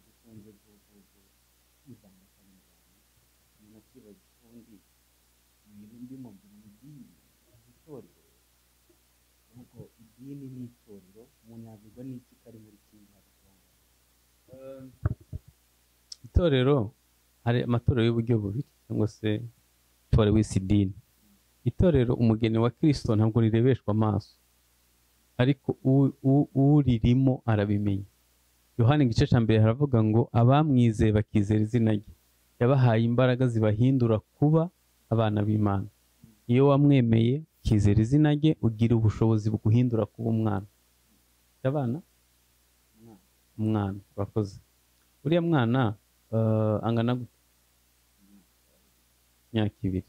dukunze kwivanga cyane mu bantu, umuntu akibaza ubundi ibintu ndimo idini, itorero, nuko idini n'itorero umuntu yabwirwa n'iki kari muri kimwe hagati? Itorero hari amatorero y'uburyo bubiri cyangwa se tubare w'isi idini. Itorero umugeni wa Kristo ntabwo rirebeshwa amaso, ariko uririmo arabimenya. Yohana igice cya mbere haravuga ngo abamwizeye bakizera izina rye yabahaye imbaraga zibahindura kuba abana b'Imana. Iyo wamwemeye ukizera izina rye ugira ubushobozi buguhindura kuba umwana. Abana umwana urakoze. Uriya mwana angana gute? Imyaka 2.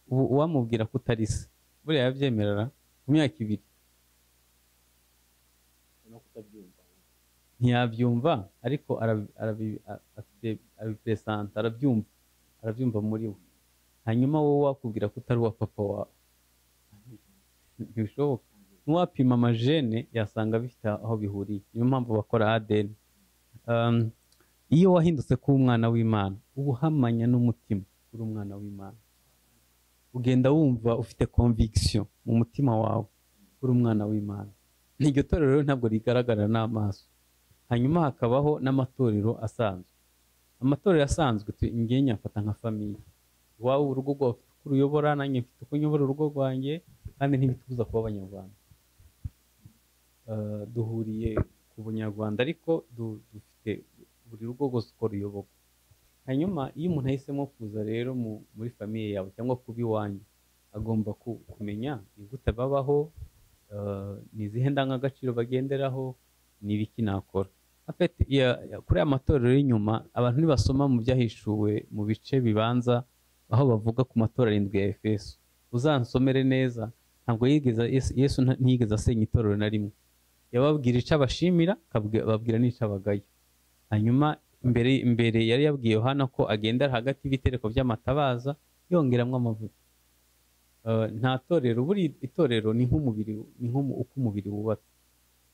Ubu uwamubwira ko utari se buriya yabyemerera ku myaka 2? Ntiyabyumva, ariko arabipresenta, arabyumva muri we. Hanyuma wowe wakubwira ko utari uwa papa wawe ntibishoboka. N'uwapima amajene yasanga bifite aho bihuriye. Niyo mpamvu bakora ADN. Iyo wahindutse kuba umwana w'Imana uba uhamanya n'umutima uri umwana w'Imana, ugenda wumva ufite conviction mu mutima wawe uri umwana w'Imana. N'iryo torero rero ntabwo rigaragara n'amaso. Hanyuma hakabaho n'amatorero asanzwe. Amatorero asanzwe ngiye nyafata nka famiye. Wawe urugo rwawe ufite uko uruyobora, nanjye mfite uko nyobora urugo rwanjye, kandi ntibitubuza kuba abanyarwanda. Duhuriye ku bunyarwanda, ariko dufite buri rugo rwose uko ruyoboka. Hanyuma iyo umuntu ahisemo kuza rero muri famiye yawe cyangwa kuba iwanyu, agomba kumenya ni gute babaho, ni izihe ndangagaciro bagenderaho, ni ibiki nakora. Kuri aya matorero y'inyuma abantu nibasoma mu byahishuwe mu bice bibanza aho bavuga ku matorero 7 ya Efeso, uzansomere neza. Ntabwo Yesu ntiyigeze asenya itorero na rimwe. Yababwira icyo abashimira, akababwira n'icyo abagaya. Hanyuma imbere yari yabwiye Yohana ko agendera hagati y'ibitereko by'amatabaza yongeramo amavuta. Nta torero, buri itorero ni nk'umubiri, uko umubiri wubatse.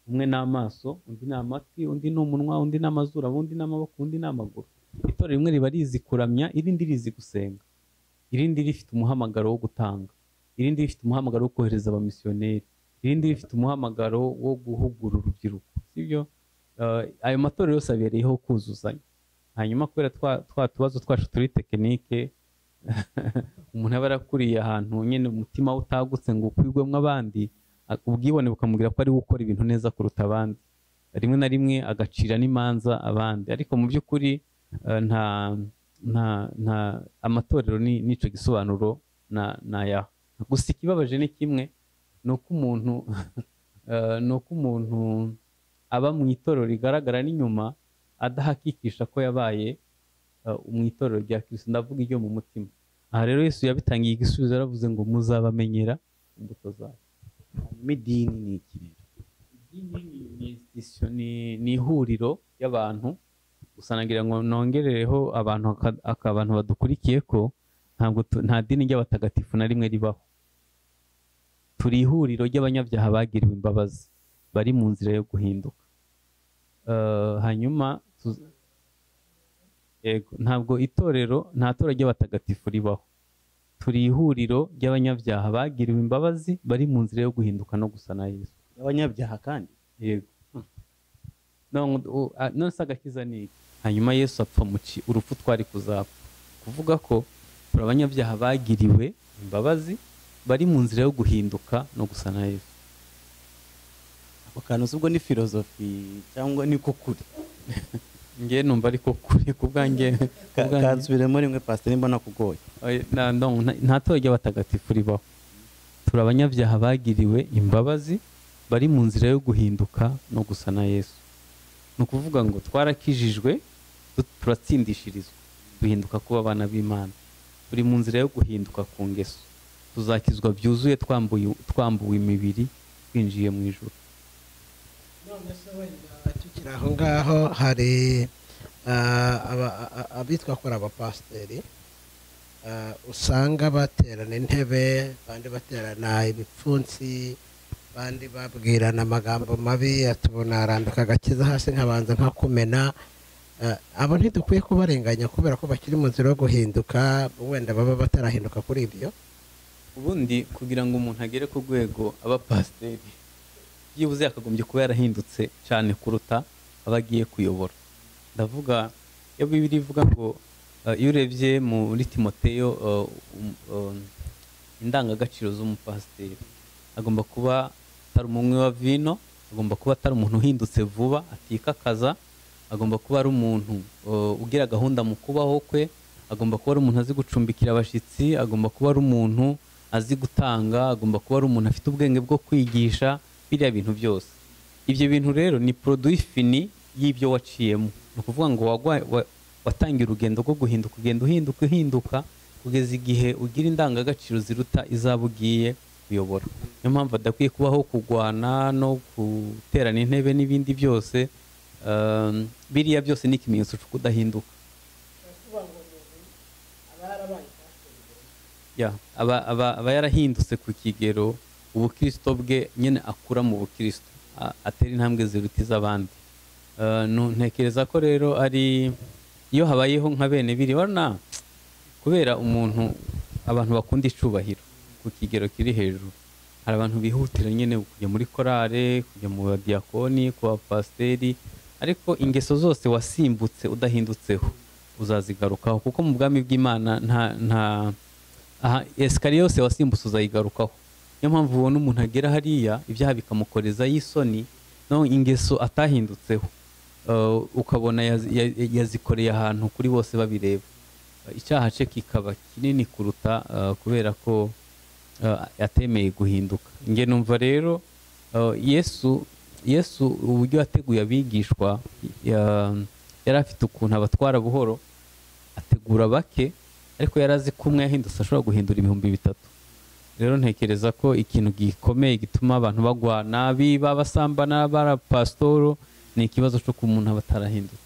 Umwe n'amaso, undi n'amatwi, undi n'umunwa, undi n'amazuru, undi n'amaboko, undi n'amaguru. Itorero rimwe riba rizi kuramya, irindi rizi gusenga, irindi rifite umuhamagaro wo gutanga, irindi rifite umuhamagaro wo kohereza abamisiyoneri, irindi rifite umuhamagaro wo guhugura urubyiruko. Sibyo? Ayo matorero yose abereyeho kuzuzanya. Hanyuma kubera twa tubazo twacu turi tekinike, umuntu aba arakuriye ahantu nyine umutima utagutse ngo ukwigwemo abandi, ubwibone bukamubwira ko ari gukora ibintu neza kuruta abandi. Rimwe na rimwe agacira n'imanza abandi, ariko mu by'ukuri nta amatorero n'icyo gisobanuro nayaha. Gusa ikibabaje ni kimwe, ni uko umuntu aba mu itorero rigaragara n'inyuma adahakikisha ko yabaye mu itorero rya Kristo, ndavuga iryo mu mutima. Aha rero Yesu yabitangiye igisubizo, yaravuze ngo muzabamenyera imbuto zabo. Idini ni iki rero? Idini ni ihuriro y'abantu. Gusa nagira ngo nongerereho abantu badukurikiye ko nta dini ry'abatagatifu na rimwe ribaho. Turi ihuriro ry'abanyabyaha bagiriwe imbabazi bari mu nzira yo guhinduka. Hanyuma nta torero ry'abatagatifu ribaho. Turi ihuriro ry'abanyabyaha bagiriwe imbabazi bari mu nzira yo guhinduka no gusa na Yesu. Abanyabyaha kandi? Yego. None se agakiza ni iki? Hanyuma Yesu apfa urupfu twari kuzapfa. Kuvuga ko turi abanyabyaha bagiriwe imbabazi bari mu nzira yo guhinduka no gusa na Yesu. Ako kantu ubwo ni filozofi cyangwa ni ko kuri? Nge numva ariko kuri kubwanjye. Kansubiremo rimwe Pastor, mbona kugoye. Nta torero ry'abatagatifu ribaho. Turi abanyabyaha bagiriwe imbabazi bari mu nzira yo guhinduka no gusa na Yesu. Ni ukuvuga ngo twarakijijwe, turatsindishirizwa, duhinduka kuba abana b'Imana. Turi mu nzira yo guhinduka ku ngeso, tuzakizwa byuzuye twambuwe imibiri, twinjiye mu ijuru. none se wenda tukiri aho ngaho hari abitwa ko ari abapasiteri usanga baterana intebe, bandi baterana ibipfunsi, bandi babwirana amagambo mabi, atubona arambika agakiza hasi nkabanza nkakumena. Abo ntidukwiye kubarenganya kubera ko bakiri mu nzira yo guhinduka, wenda baba batarahinduka kuri ibyo. Ubundi kugira ngo umuntu agere ku rwego aba pasiteri, byibuze yakagombye kuba yarahindutse cyane kuruta aba agiye kuyobora. Ndavuga iyo Bibiliya ivuga ngo iyo urebye muri Timoteyo indangagaciro z'umupasiteri, agomba kuba atari umunywi wa vino, agomba kuba atari umuntu uhindutse vuba atikakaza, agomba kuba ari umuntu ugira gahunda mu kubaho kwe, agomba kuba ari umuntu azi gucumbikira abashyitsi, agomba kuba ari umuntu azi gutanga, agomba kuba ari umuntu afite ubwenge bwo kwigisha, biriya bintu byose. Ibyo bintu rero ni produit fini y'ibyo waciyemo. Ni ukuvuga ngo watangiye urugendo rwo guhinduka, ugenda uhinduka kugeza igihe ugira indangagaciro ziruta izaba ugiye kuyobora. Niyo mpamvu adakwiye kubaho kurwana no guterana intebe n'ibindi byose. Biriya byose ni ikimenyetso cyo kudahinduka. Aba yarahindutse ku kigero ubukristo bwe nyine akura mu bukristo, atera intambwe ziruta iz'abandi. Ntekereza ko rero ari iyo habayeho nka bene biri wana, kubera abantu bakunda icubahiro ku kigero kiri hejuru. Hari abantu bihutira nyine kujya muri korale, kujya mu badiyakoni, ku bapasiteri, ariko ingeso zose wasimbutse udahindutseho uzazigarukaho, kuko mu bwami bw'Imana nta esikariye yose wasimbutse uzayigarukaho. Niyo mpamvu ubona umuntu agera hariya ibyaha bikamukoreza y'isoni, no ingeso atahindutseho ukabona yazikoreye ahantu kuri bose babireba, icyaha cye kikaba kinini kuruta kubera ko yatemeye guhinduka. Nge numva rero Yesu uburyo yateguye abigishwa, yari afite ukuntu abatwara buhoro, ategura bake, ariko yari azi ko umwe yahindutse ashobora guhindura 3,000. Rero ntekereza ko ikintu gikomeye gituma abantu bagwana, biba basambana, barapasitoro, ni ikibazo cyo ku muntu aba atarahindutse.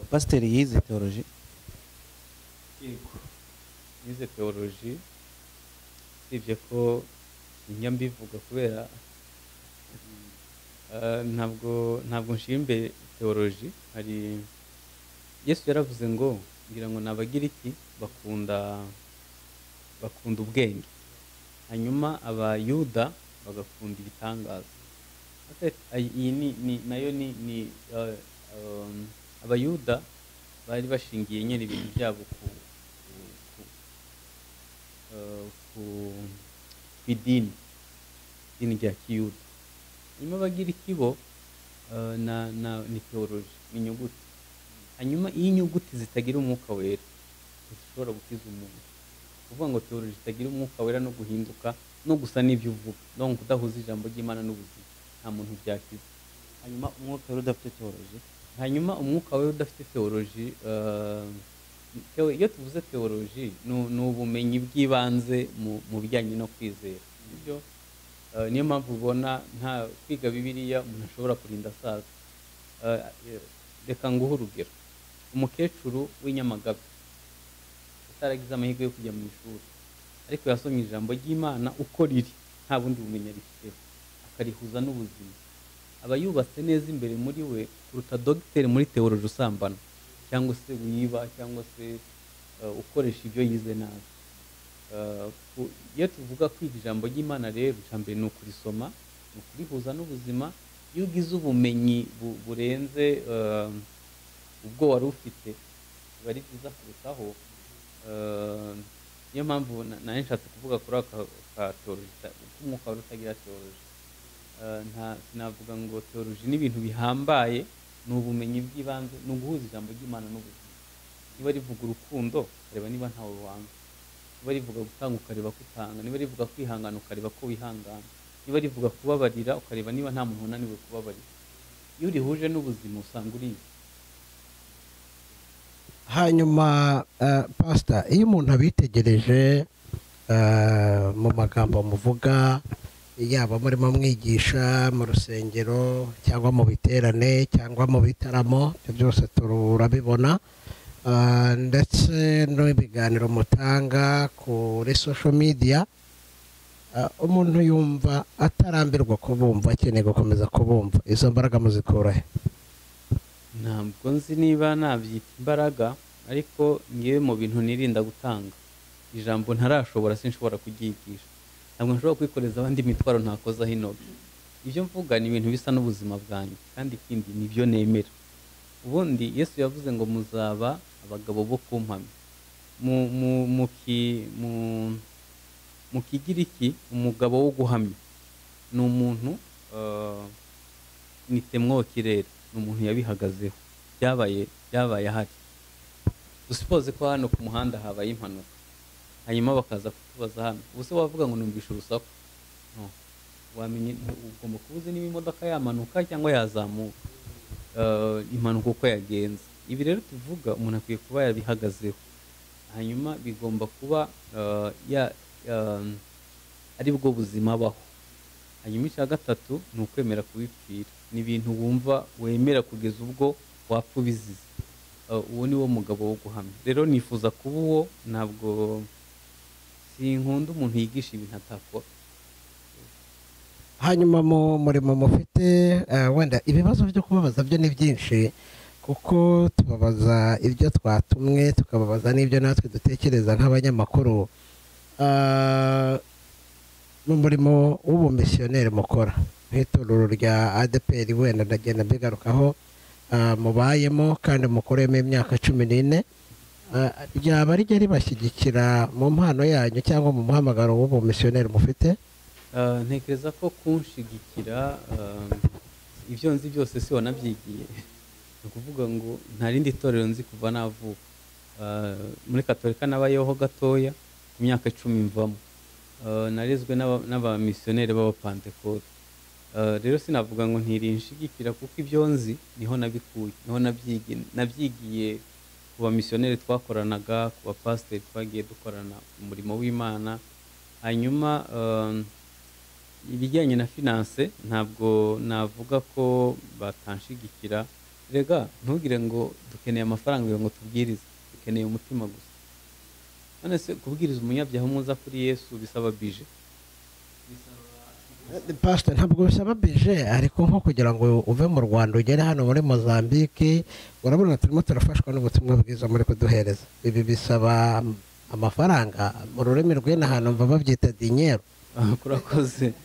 Pasiteri yize teoloji? Yego, yize teoloji, usibye ko njya mbivuga kubera ntabwo nshimbe teoloji. Hari Yesu yaravuze ngo ngira ngo nabagira iki, bakunda ubwenge, hanyuma abayuda bagakunda ibitangaza. Iyi nayo ni abayuda bari bashingiye nyine ibintu byabo ku idini rya kiyuda. Hanyuma abagira ikibo ni teoloji, ni inyuguti. Hanyuma iyo inyuguti zitagira umwuka wera zishobora gukiza umuntu. Kuvuga ngo teoloji itagira umwuka wera no guhinduka no gusa n'ibyo uvuga, no kudahuza ijambo ry'Imana n'ubuzima, nta muntu byakiza. Hanyuma umwuka wera udafite teoloji, hanyuma umwuka wera udafite teoloji, iyo tuvuze teoloji ni ubumenyi bw'ibanze mu bijyanye no kwizera. Niyo mpamvu ubona nta kwiga Bibiliya umuntu ashobora kurinda asaza. Reka nguhe urugero. Umukecuru w'inyamagabe utaragize amahirwe yo kujya mu ishuri, ariko yasomye ijambo ry'Imana uko riri, nta bundi bumenyi arifiteho, akarihuza n'ubuzima, aba yubatse neza imbere muri we kuruta dogiteri muri teoloji usambana, cyangwa se wiba, cyangwa se ukoresha ibyo yize nabi. Iyo tuvuga kwiga ijambo ry'Imana rero, ijambo ni ukurisoma, ni ukurihuza n'ubuzima. Iyo ugize ubumenyi burenze ubwo wari ufite, biba ari byiza kurutaho. Niyo mpamvu nari nshatse kuvuga kuri aka teoloji, umwuka wari utagira teoloji. Sinavuga ngo teoloji ni ibintu bihambaye, ni ubumenyi bw'ibanze, ni uguhuza ijambo ry'Imana n'ubuzima. Niba rivuga urukundo, ukareba niba ntawe wanga. Niba rivuga gutanga, ukareba ko utanga. Niba rivuga kwihangana, ukareba ko wihangana. niba rivuga kubabarira ukareba niba nta muntu unaniwe kubabarira. Iyo urihuje n'ubuzima usanga urizi. hanyuma pastor, iyo umuntu abitegereje mu magambo muvuga, yaba murimo mwigisha mu rusengero cyangwa mu biterane cyangwa mu bitaramo, ibyo byose turabibona, ndetse n'ibiganiro mutanga kuri social media, umuntu yumva atarambirwa kubumva, akeneye gukomeza kubumva. Izo mbaraga muzikura he? Ntabwo nzi niba nabyita imbaraga, ariko ngewe mu bintu nirinda gutanga ijambo ntarashobora, sinshobora kuryigisha. Ntabwo nshobora kwikoreza abandi imitwaro ntakozaho intoki. Ibyo mvuga ni ibintu bisa n'ubuzima bwanjye, kandi ikindi nibyo nemera. Ubundi Yesu yavuze ngo muzaba abagabo bo kumpamya. Mu Kigiriki umugabo wo guhamya ni umuntu ni temwokirere, ni umuntu yabihagazeho, byabaye ahari. Dusipoze ko hano ku muhanda habaye impanuka, hanyuma bakaza kutubaza hano, ubuse wavuga ngo numvishe urusaku? No, wamenye ugomba kubuze niba imodoka yamanuka cyangwa yazamuka, impanuka uko yagenze. Ibi rero tuvuga umuntu akwiye kuba yabihagazeho, hanyuma bigomba kuba ari bwo buzima abaho. Hanyuma icya gatatu ni ukwemera kubipfira. Ni ibintu wumva wemera kugeza ubwo wapfa ubizize. Uwo ni wo mugabo wo guhamya. Rero nifuza kuba uwo, ntabwo sinkunda umuntu yigisha ibintu atakora. Hanyuma mu murimo mufite, wenda ibibazo byo kubabaza byo ni byinshi, kuko tubabaza ibyo twatumwe, tukababaza n'ibyo natwe dutekereza nk'abanyamakuru. Mu murimo w'ubumisiyoneri mukora nk'itorero rya ADPR, wenda ndagenda mbigarukaho, mubayemo kandi mukoremo imyaka 14, ryaba rijya ribashyigikira mu mpano yanyu cyangwa mu muhamagaro w'ubumisiyoneri mufite? Ntekereza ko kunshigikira, ibyo nzi byose si wanabyigiye. Ni ukuvuga ngo nta rindi torero nzi kuva navuka. Muri Katolika nabayeho gatoya, ku myaka 10 mvamo. Narezwe n'abamisiyoneri b'abapantekote. Rero sinavuga ngo ntirinshigikira, kuko ibyo nzi niho nabikuye, niho nabyigiye ku bamisiyoneri twakoranaga, ku bapasiteri twagiye dukorana umurimo w'Imana. Hanyuma ibijyanye na finance ntabwo navuga ko batanshigikira. Rega ntugire ngo dukeneye amafaranga ngo tubwirize, dukeneye umutima gusa. None se kubwiriza umunyabyaha umuza kuri Yesu bisaba bije? Pastor, ntabwo bisaba bije, ariko nko kugira ngo uve mu Rwanda ugere hano muri Mozambique, urabona turimo turafashwa n'ubutumwa bwiza muri kuduhereza. Ibi bisaba amafaranga, mu rurimi rw'inahantu mva babyita dinero. Kurakoze.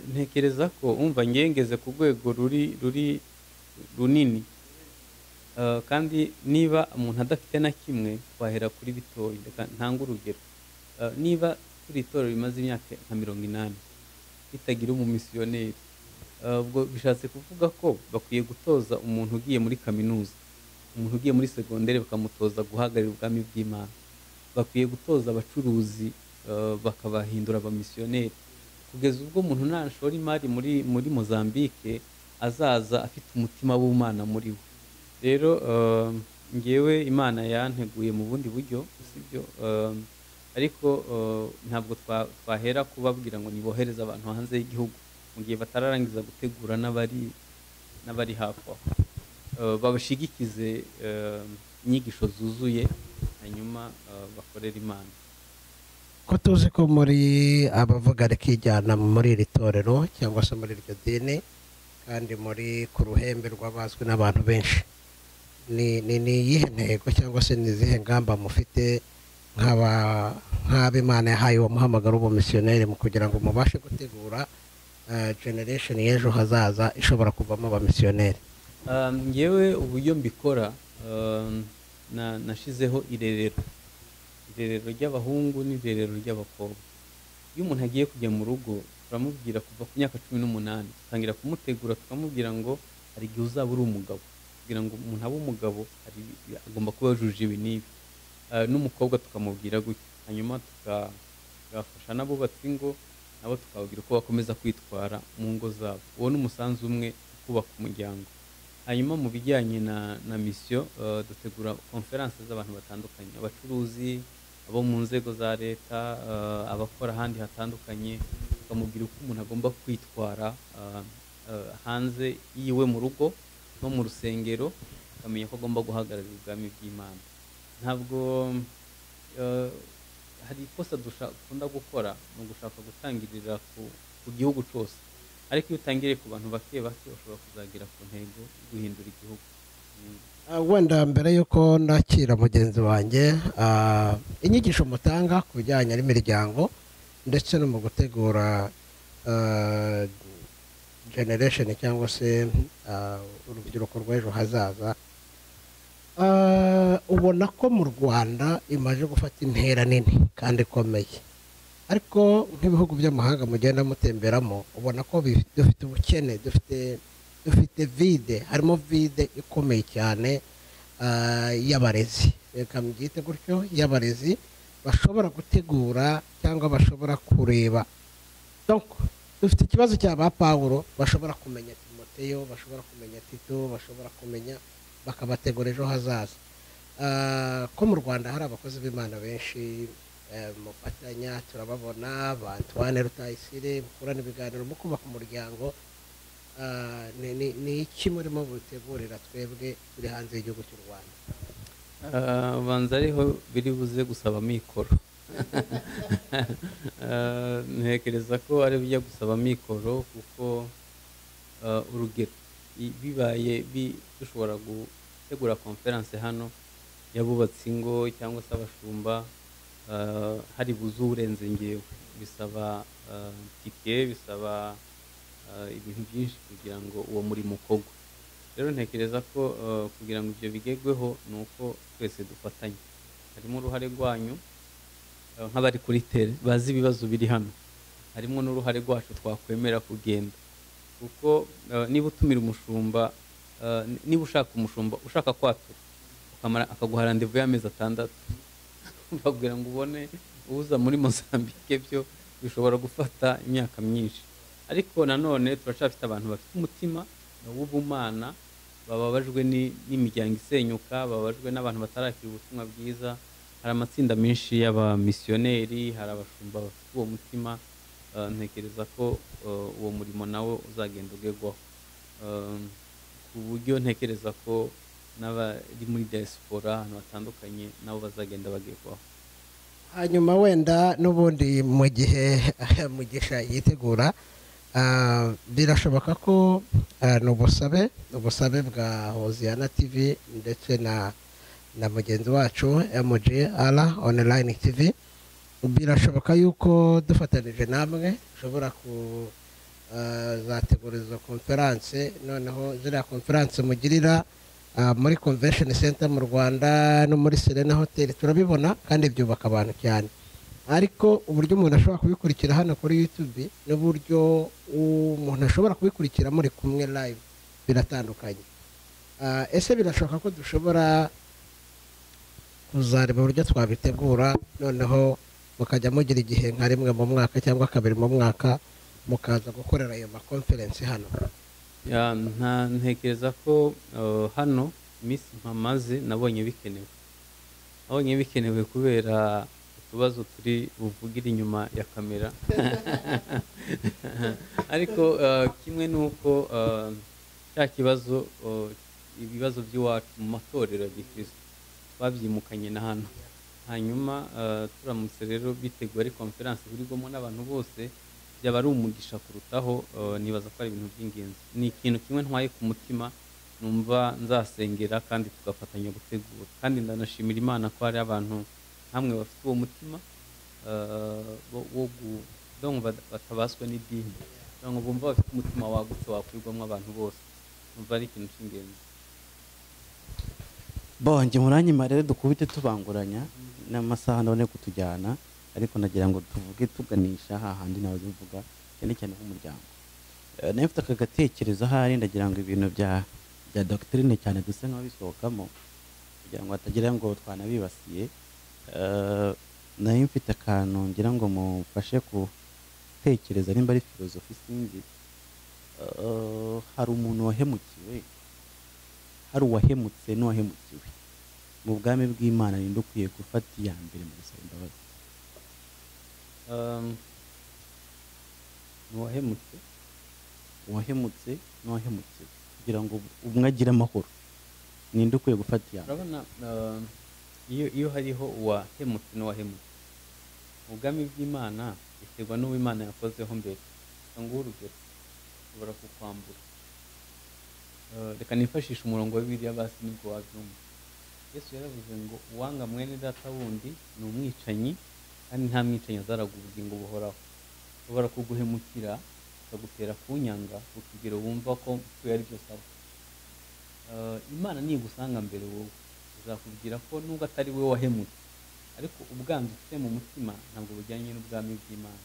Ntekereza ko umva ngengeze ku rwego runini, kandi niba umuntu adafite na kimwe twahera kuri bitoyi. Reka ntanga urugero. Niba turi itorero rimaze imyaka nka 80 ritagira umumisiyoneri, ubwo bishatse kuvuga ko bakwiye gutoza umuntu ugiye muri kaminuza, umuntu ugiye muri segonderi bakamutoza guhagararira ubwami bw'Imana. Bakwiye gutoza abacuruzi, bakabahindura abamisiyoneri, kugeza ubwo umuntu nashora imari muri Mozambique azaza afite umutima w'Imana muri we. Rero ngewe Imana yanteguye mu bundi buryo, sibyo, ariko ntabwo twahera kubabwira ngo nibohereze abantu hanze y'igihugu mu gihe batararangiza gutegura n'abari hafi aho. Babashigikize inyigisho zuzuye, hanyuma bakorera Imana. Ko tuzi ko muri abavuga rikijyana muri iri torero cyangwa se muri iryo dini, kandi muri ku ruhembe rw'abazwi n'abantu benshi, ni iyihe ntego cyangwa se ni izihe ngamba mufite nk'ab'Imana yahaye uwo muhamagaro w'ubumisiyoneri mu kugira ngo mubashe gutegura generation y'ejo hazaza ishobora kuvamo abamisiyoneri? Ngewe uburyo mbikora, nashizeho irerero ry'abahungu n'irerero ry'abakobwa. Iyo umuntu agiye kujya mu rugo turamubwira kuva ku myaka 18, tutangira kumutegura tukamubwira ngo hari igihe uzaba uri umugabo, kugira ngo umuntu abe umugabo agomba kuba yujuje ibi n'ibi. N'umukobwa tukamubwira gutya, hanyuma tugafasha n'abubatsi ngo nabo tukababwira uko bakomeza kwitwara mu ngo zabo. Uwo ni umusanzu umwe kubaka umuryango. Hanyuma mu bijyanye na misiyo, dutegura konferanse z'abantu batandukanye, abacuruzi, abo mu nzego za leta, abakora ahandi hatandukanye, tukamubwira uko umuntu agomba kwitwara hanze yiwe mu rugo no mu rusengero, akamenya ko agomba guhagararira ubwami bw'Imana. Ntabwo hari ikosa dukunda gukora, ni ugushaka gutangirira ku gihugu cyose, ariko iyo utangiriye ku bantu bake bake ushobora kuzagera ku ntego yo guhindura igihugu. wenda mbere y'uko nakira mugenzi wanjye, inyigisho mutanga ku bijyanye n'imiryango ndetse no mu gutegura generation cyangwa se urubyiruko rw'ejo hazaza, ubona ko mu Rwanda imaze gufata intera nini kandi ikomeye, ariko nk'ibihugu by'amahanga mugenda mutemberamo ubona ko dufite ubukene, dufite vide, harimo vide ikomeye cyane y'abarezi, reka mbyite gutyo, y'abarezi bashobora gutegura cyangwa bashobora kureba. Donc dufite ikibazo cya ba Pawulo, bashobora kumenya Timoteyo, bashobora kumenya Tito, bashobora kumenya bakabategura ejo hazaza. Ko mu Rwanda hari abakozi b'Imana benshi mufatanya, turababona ba Antoine Rutayisire, mukorana ibiganiro mu kubaka umuryango. Ni iki murimo gutegurira twebwe turi hanze y'igihugu cy'u Rwanda? Banza ariho biri buze gusaba mikoro. Ntekereza ko ari bijya gusaba mikoro, kuko urugero bibaye dushobora gutegura konferanse hano y'abubatsi ingo cyangwa se abashumba, hari buze urenze ngewe, bisaba tike, bisaba ibintu byinshi kugira ngo uwo murimo ukorwe. Rero ntekereza ko kugira ngo ibyo bigerweho ni uko twese dufatanya, harimo uruhare rwanyu nk'abari kuri tere bazi ibibazo biri hano, harimo n'uruhare rwacu twakwemera kugenda, kuko niba utumira umushumba, niba ushaka umushumba ushaka kwatura akaguha randevu y'amezi 6, bakubwira ngo ubone uza muri Mozambique, byo bishobora gufata imyaka myinshi. Ariko nanone turacafite abantu bafite umutima w'ubumana, bababajwe n'imiryango isenyuka, bababajwe n'abantu batarakira ubutumwa bwiza. Hari amatsinda menshi y'abamisiyoneri, hari abashumba bafite uwo mutima. Ntekereza ko uwo murimo nawo uzagenda ugerwaho, ku buryo ntekereza ko n'abari muri diaspora ahantu hatandukanye nabo bazagenda bagerwaho. Hanyuma wenda n'ubundi mu gihe Mugisha yitegura, birashoboka ko ni ubusabe bwa Hoziyana TV ndetse na mugenzi wacu MGR online TV, birashoboka yuko dufatanije namwe ushobora kuzategura izo konferanse, noneho ziriya konferanse mugirira muri convention center mu Rwanda no muri Serena Hotel, turabibona kandi byubaka abantu cyane. Ariko uburyo umuntu ashobora kubikurikira hano kuri YouTube n'uburyo umuntu ashobora kubikurikira muri kumwe live biratandukanye. Ese birashoboka ko dushobora kuzareba uburyo twabitegura, noneho mukajya mugira igihe nka rimwe mu mwaka cyangwa 2 mu mwaka mukaza gukorera ayo makonferensi hano? Ntekereza ko hano Miss Mpamaze nabonye bikenewe kubera utubazo turi buvugire inyuma ya kamera. Ariko kimwe nuko cya kibazo, ibibazo by'iwacu mu matorero ya Gikristo babyimukanye na hano, hanyuma turamutse rero biteguye ari konferanse burigwamo n'abantu bose, byaba ari umugisha kurutaho. Nibaza ko ari ibintu by'ingenzi, ni ikintu kimwe ntwaye ku mutima, numva nzasengera kandi tugafatanya gutegura. Kandi ndanashimira Imana ko hari abantu hamwe bafite uwo mutima wo batabaswe n'idini, ngo bumva bafite umutima wagutse wakwirwamo abantu bose, numva ari ikintu cy'ingenzi. Bonge muranyima rero dukubite tubanguranya n'amasaha none kutujyana, ariko nagira ngo tuvuge tuganisha hahandi nawe bivuga cyane cyane nk'umuryango. Nayo mfite aka gatekerezo ahari, ndagira ngo ibintu bya doctrine cyane dusa nk'abisohokamo kugira ngo hatagira ngo twanabibasiye. Nayo mfite akantu ngira ngo mufashe gutekereza nimba ari filozofi sinzi, hari umuntu wahemukiwe, hari uwahemutse n'uwahemukiwe. Mu bwami bw'Imana ninde ukwiye gufata iya mbere mu gusaba imbabazi? Uwahemutse Uwahemutse n'uwahemukiwe, kugira ngo umwe agire amahoro, ninde ukwiye gufata iya mbere? urabona, iyo hariho uwahemutse n'uwahemutse mu bwami bw'Imana biterwa n'uwo Imana yakozeho mbere. Nguhe urugero, ushobora kukwambura. Reka nifashishe umurongo wa Bibiliya basi nibwo wabyumva. Yesu yaravuze ngo uwanga mwene data wundi ni umwicanyi, kandi nta mwicanyi azaraga ubugingo buhoraho. Ushobora kuguhemukira akagutera kunyanga ukigero wumva ko ari byo sawa. Imana nigusanga mbere wowe izakubwira ko nubwo atari we wahemutse, ariko ubwandu ufite mu mutima ntabwo bujyanye n'ubwami bw'Imana.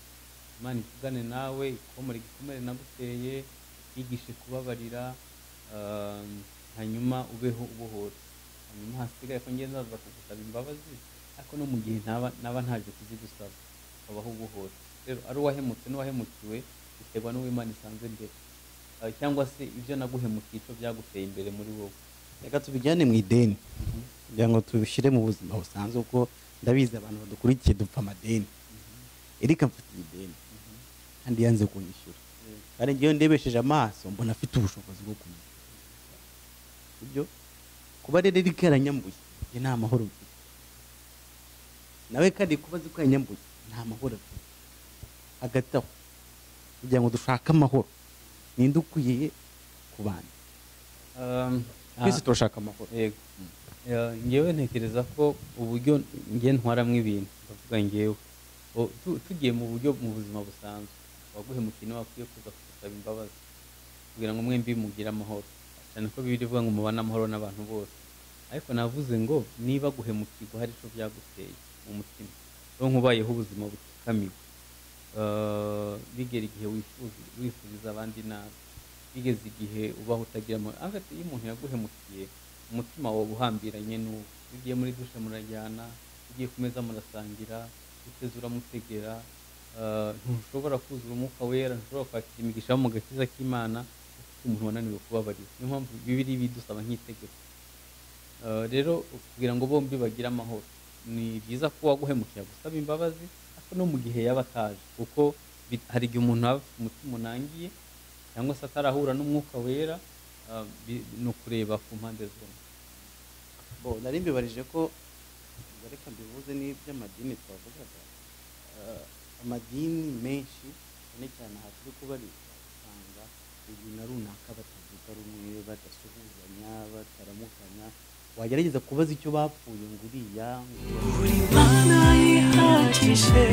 Imana ivugane nawe, ikomore igikomere naguteye, yigishe kubabarira, hanyuma ubeho ubohotse. Hanyuma hasigaye ko ngenda nzaza kugusaba imbabazi, ariko no mu gihe naba ntaje kuzigusaba ukabaho ubohotse. Rero ari uwahemutse n'uwahemukiwe biterwa n'uwo Imana isanze mbere, cyangwa se ibyo naguhemukiye icyo byaguteye imbere muri wowe. Reka tubijyane mu ideni kugira ngo tubishyire mu buzima busanzwe, kuko ndabizi abantu badukurikiye dupfa amadeni. Erika mfitiye ideni kandi yanze kunyishyura, kandi ngewe ndebesheje amaso mbona afite ubushobozi bwo kunyishyura. Ibyo kuba rero Erika yaranyambuye, njye nta mahoro mfite, nawe kandi kuba azi ko yanyambuye nta mahoro afite. Hagati aho kugira ngo dushake amahoro, ninde ukwiye kubana? Twese turashaka amahoro. Yego. Ngewe ntekereza ko uburyo ngiye ntwaramo ibintu, ndavuga ngewe tugiye mu buryo mu buzima busanzwe, waguhemukiye niwe wakwiye kuza gusaba imbabazi kugira ngo mwembi mugire amahoro, cyane ko Bibiliya ivuga ngo mubane amahoro n'abantu bose. Ariko navuze ngo niba guhemukirwa hari icyo byaguteye mu mutima, rero nkubayeho ubuzima butikamiwe, bigera igihe wifuriza abandi nabi, bigeze igihe ubaho utagira amahoro. Ariko iyo umuntu yaguhemukiye, umutima wawe uhambiranye n'uwo, ugiye muri dushe murajyana, ugiye ku meza murasangira, uteze uramutegera, ntushobora kuzura umwuka wera, ntushobora kwakira imigisha yo mu gakiza k'Imana ufite umuntu wananiwe kubabarira. Niyo mpamvu Bibiliya bidusaba nk'itegeko. Rero kugira ngo bombi bagire amahoro, ni byiza ko waguhemukiye gusaba imbabazi, ariko no mu gihe yaba ataje, kuko hari igihe umuntu aba afite umutima unangiye cyangwa se atarahura n'umwuka wera. No kureba ku mpande zombi. Nari mbibarije ko reka mbivuze n'iby'amadini twavugaga. Amadini menshi cyane cyane aha turi kubarizwa, usanga ibintu runaka batavuga rumwe, badasuhuzanya, bataramukanya. Wagerageza kubaza icyo bapfuye ngo uriya Uri Imana ihagije.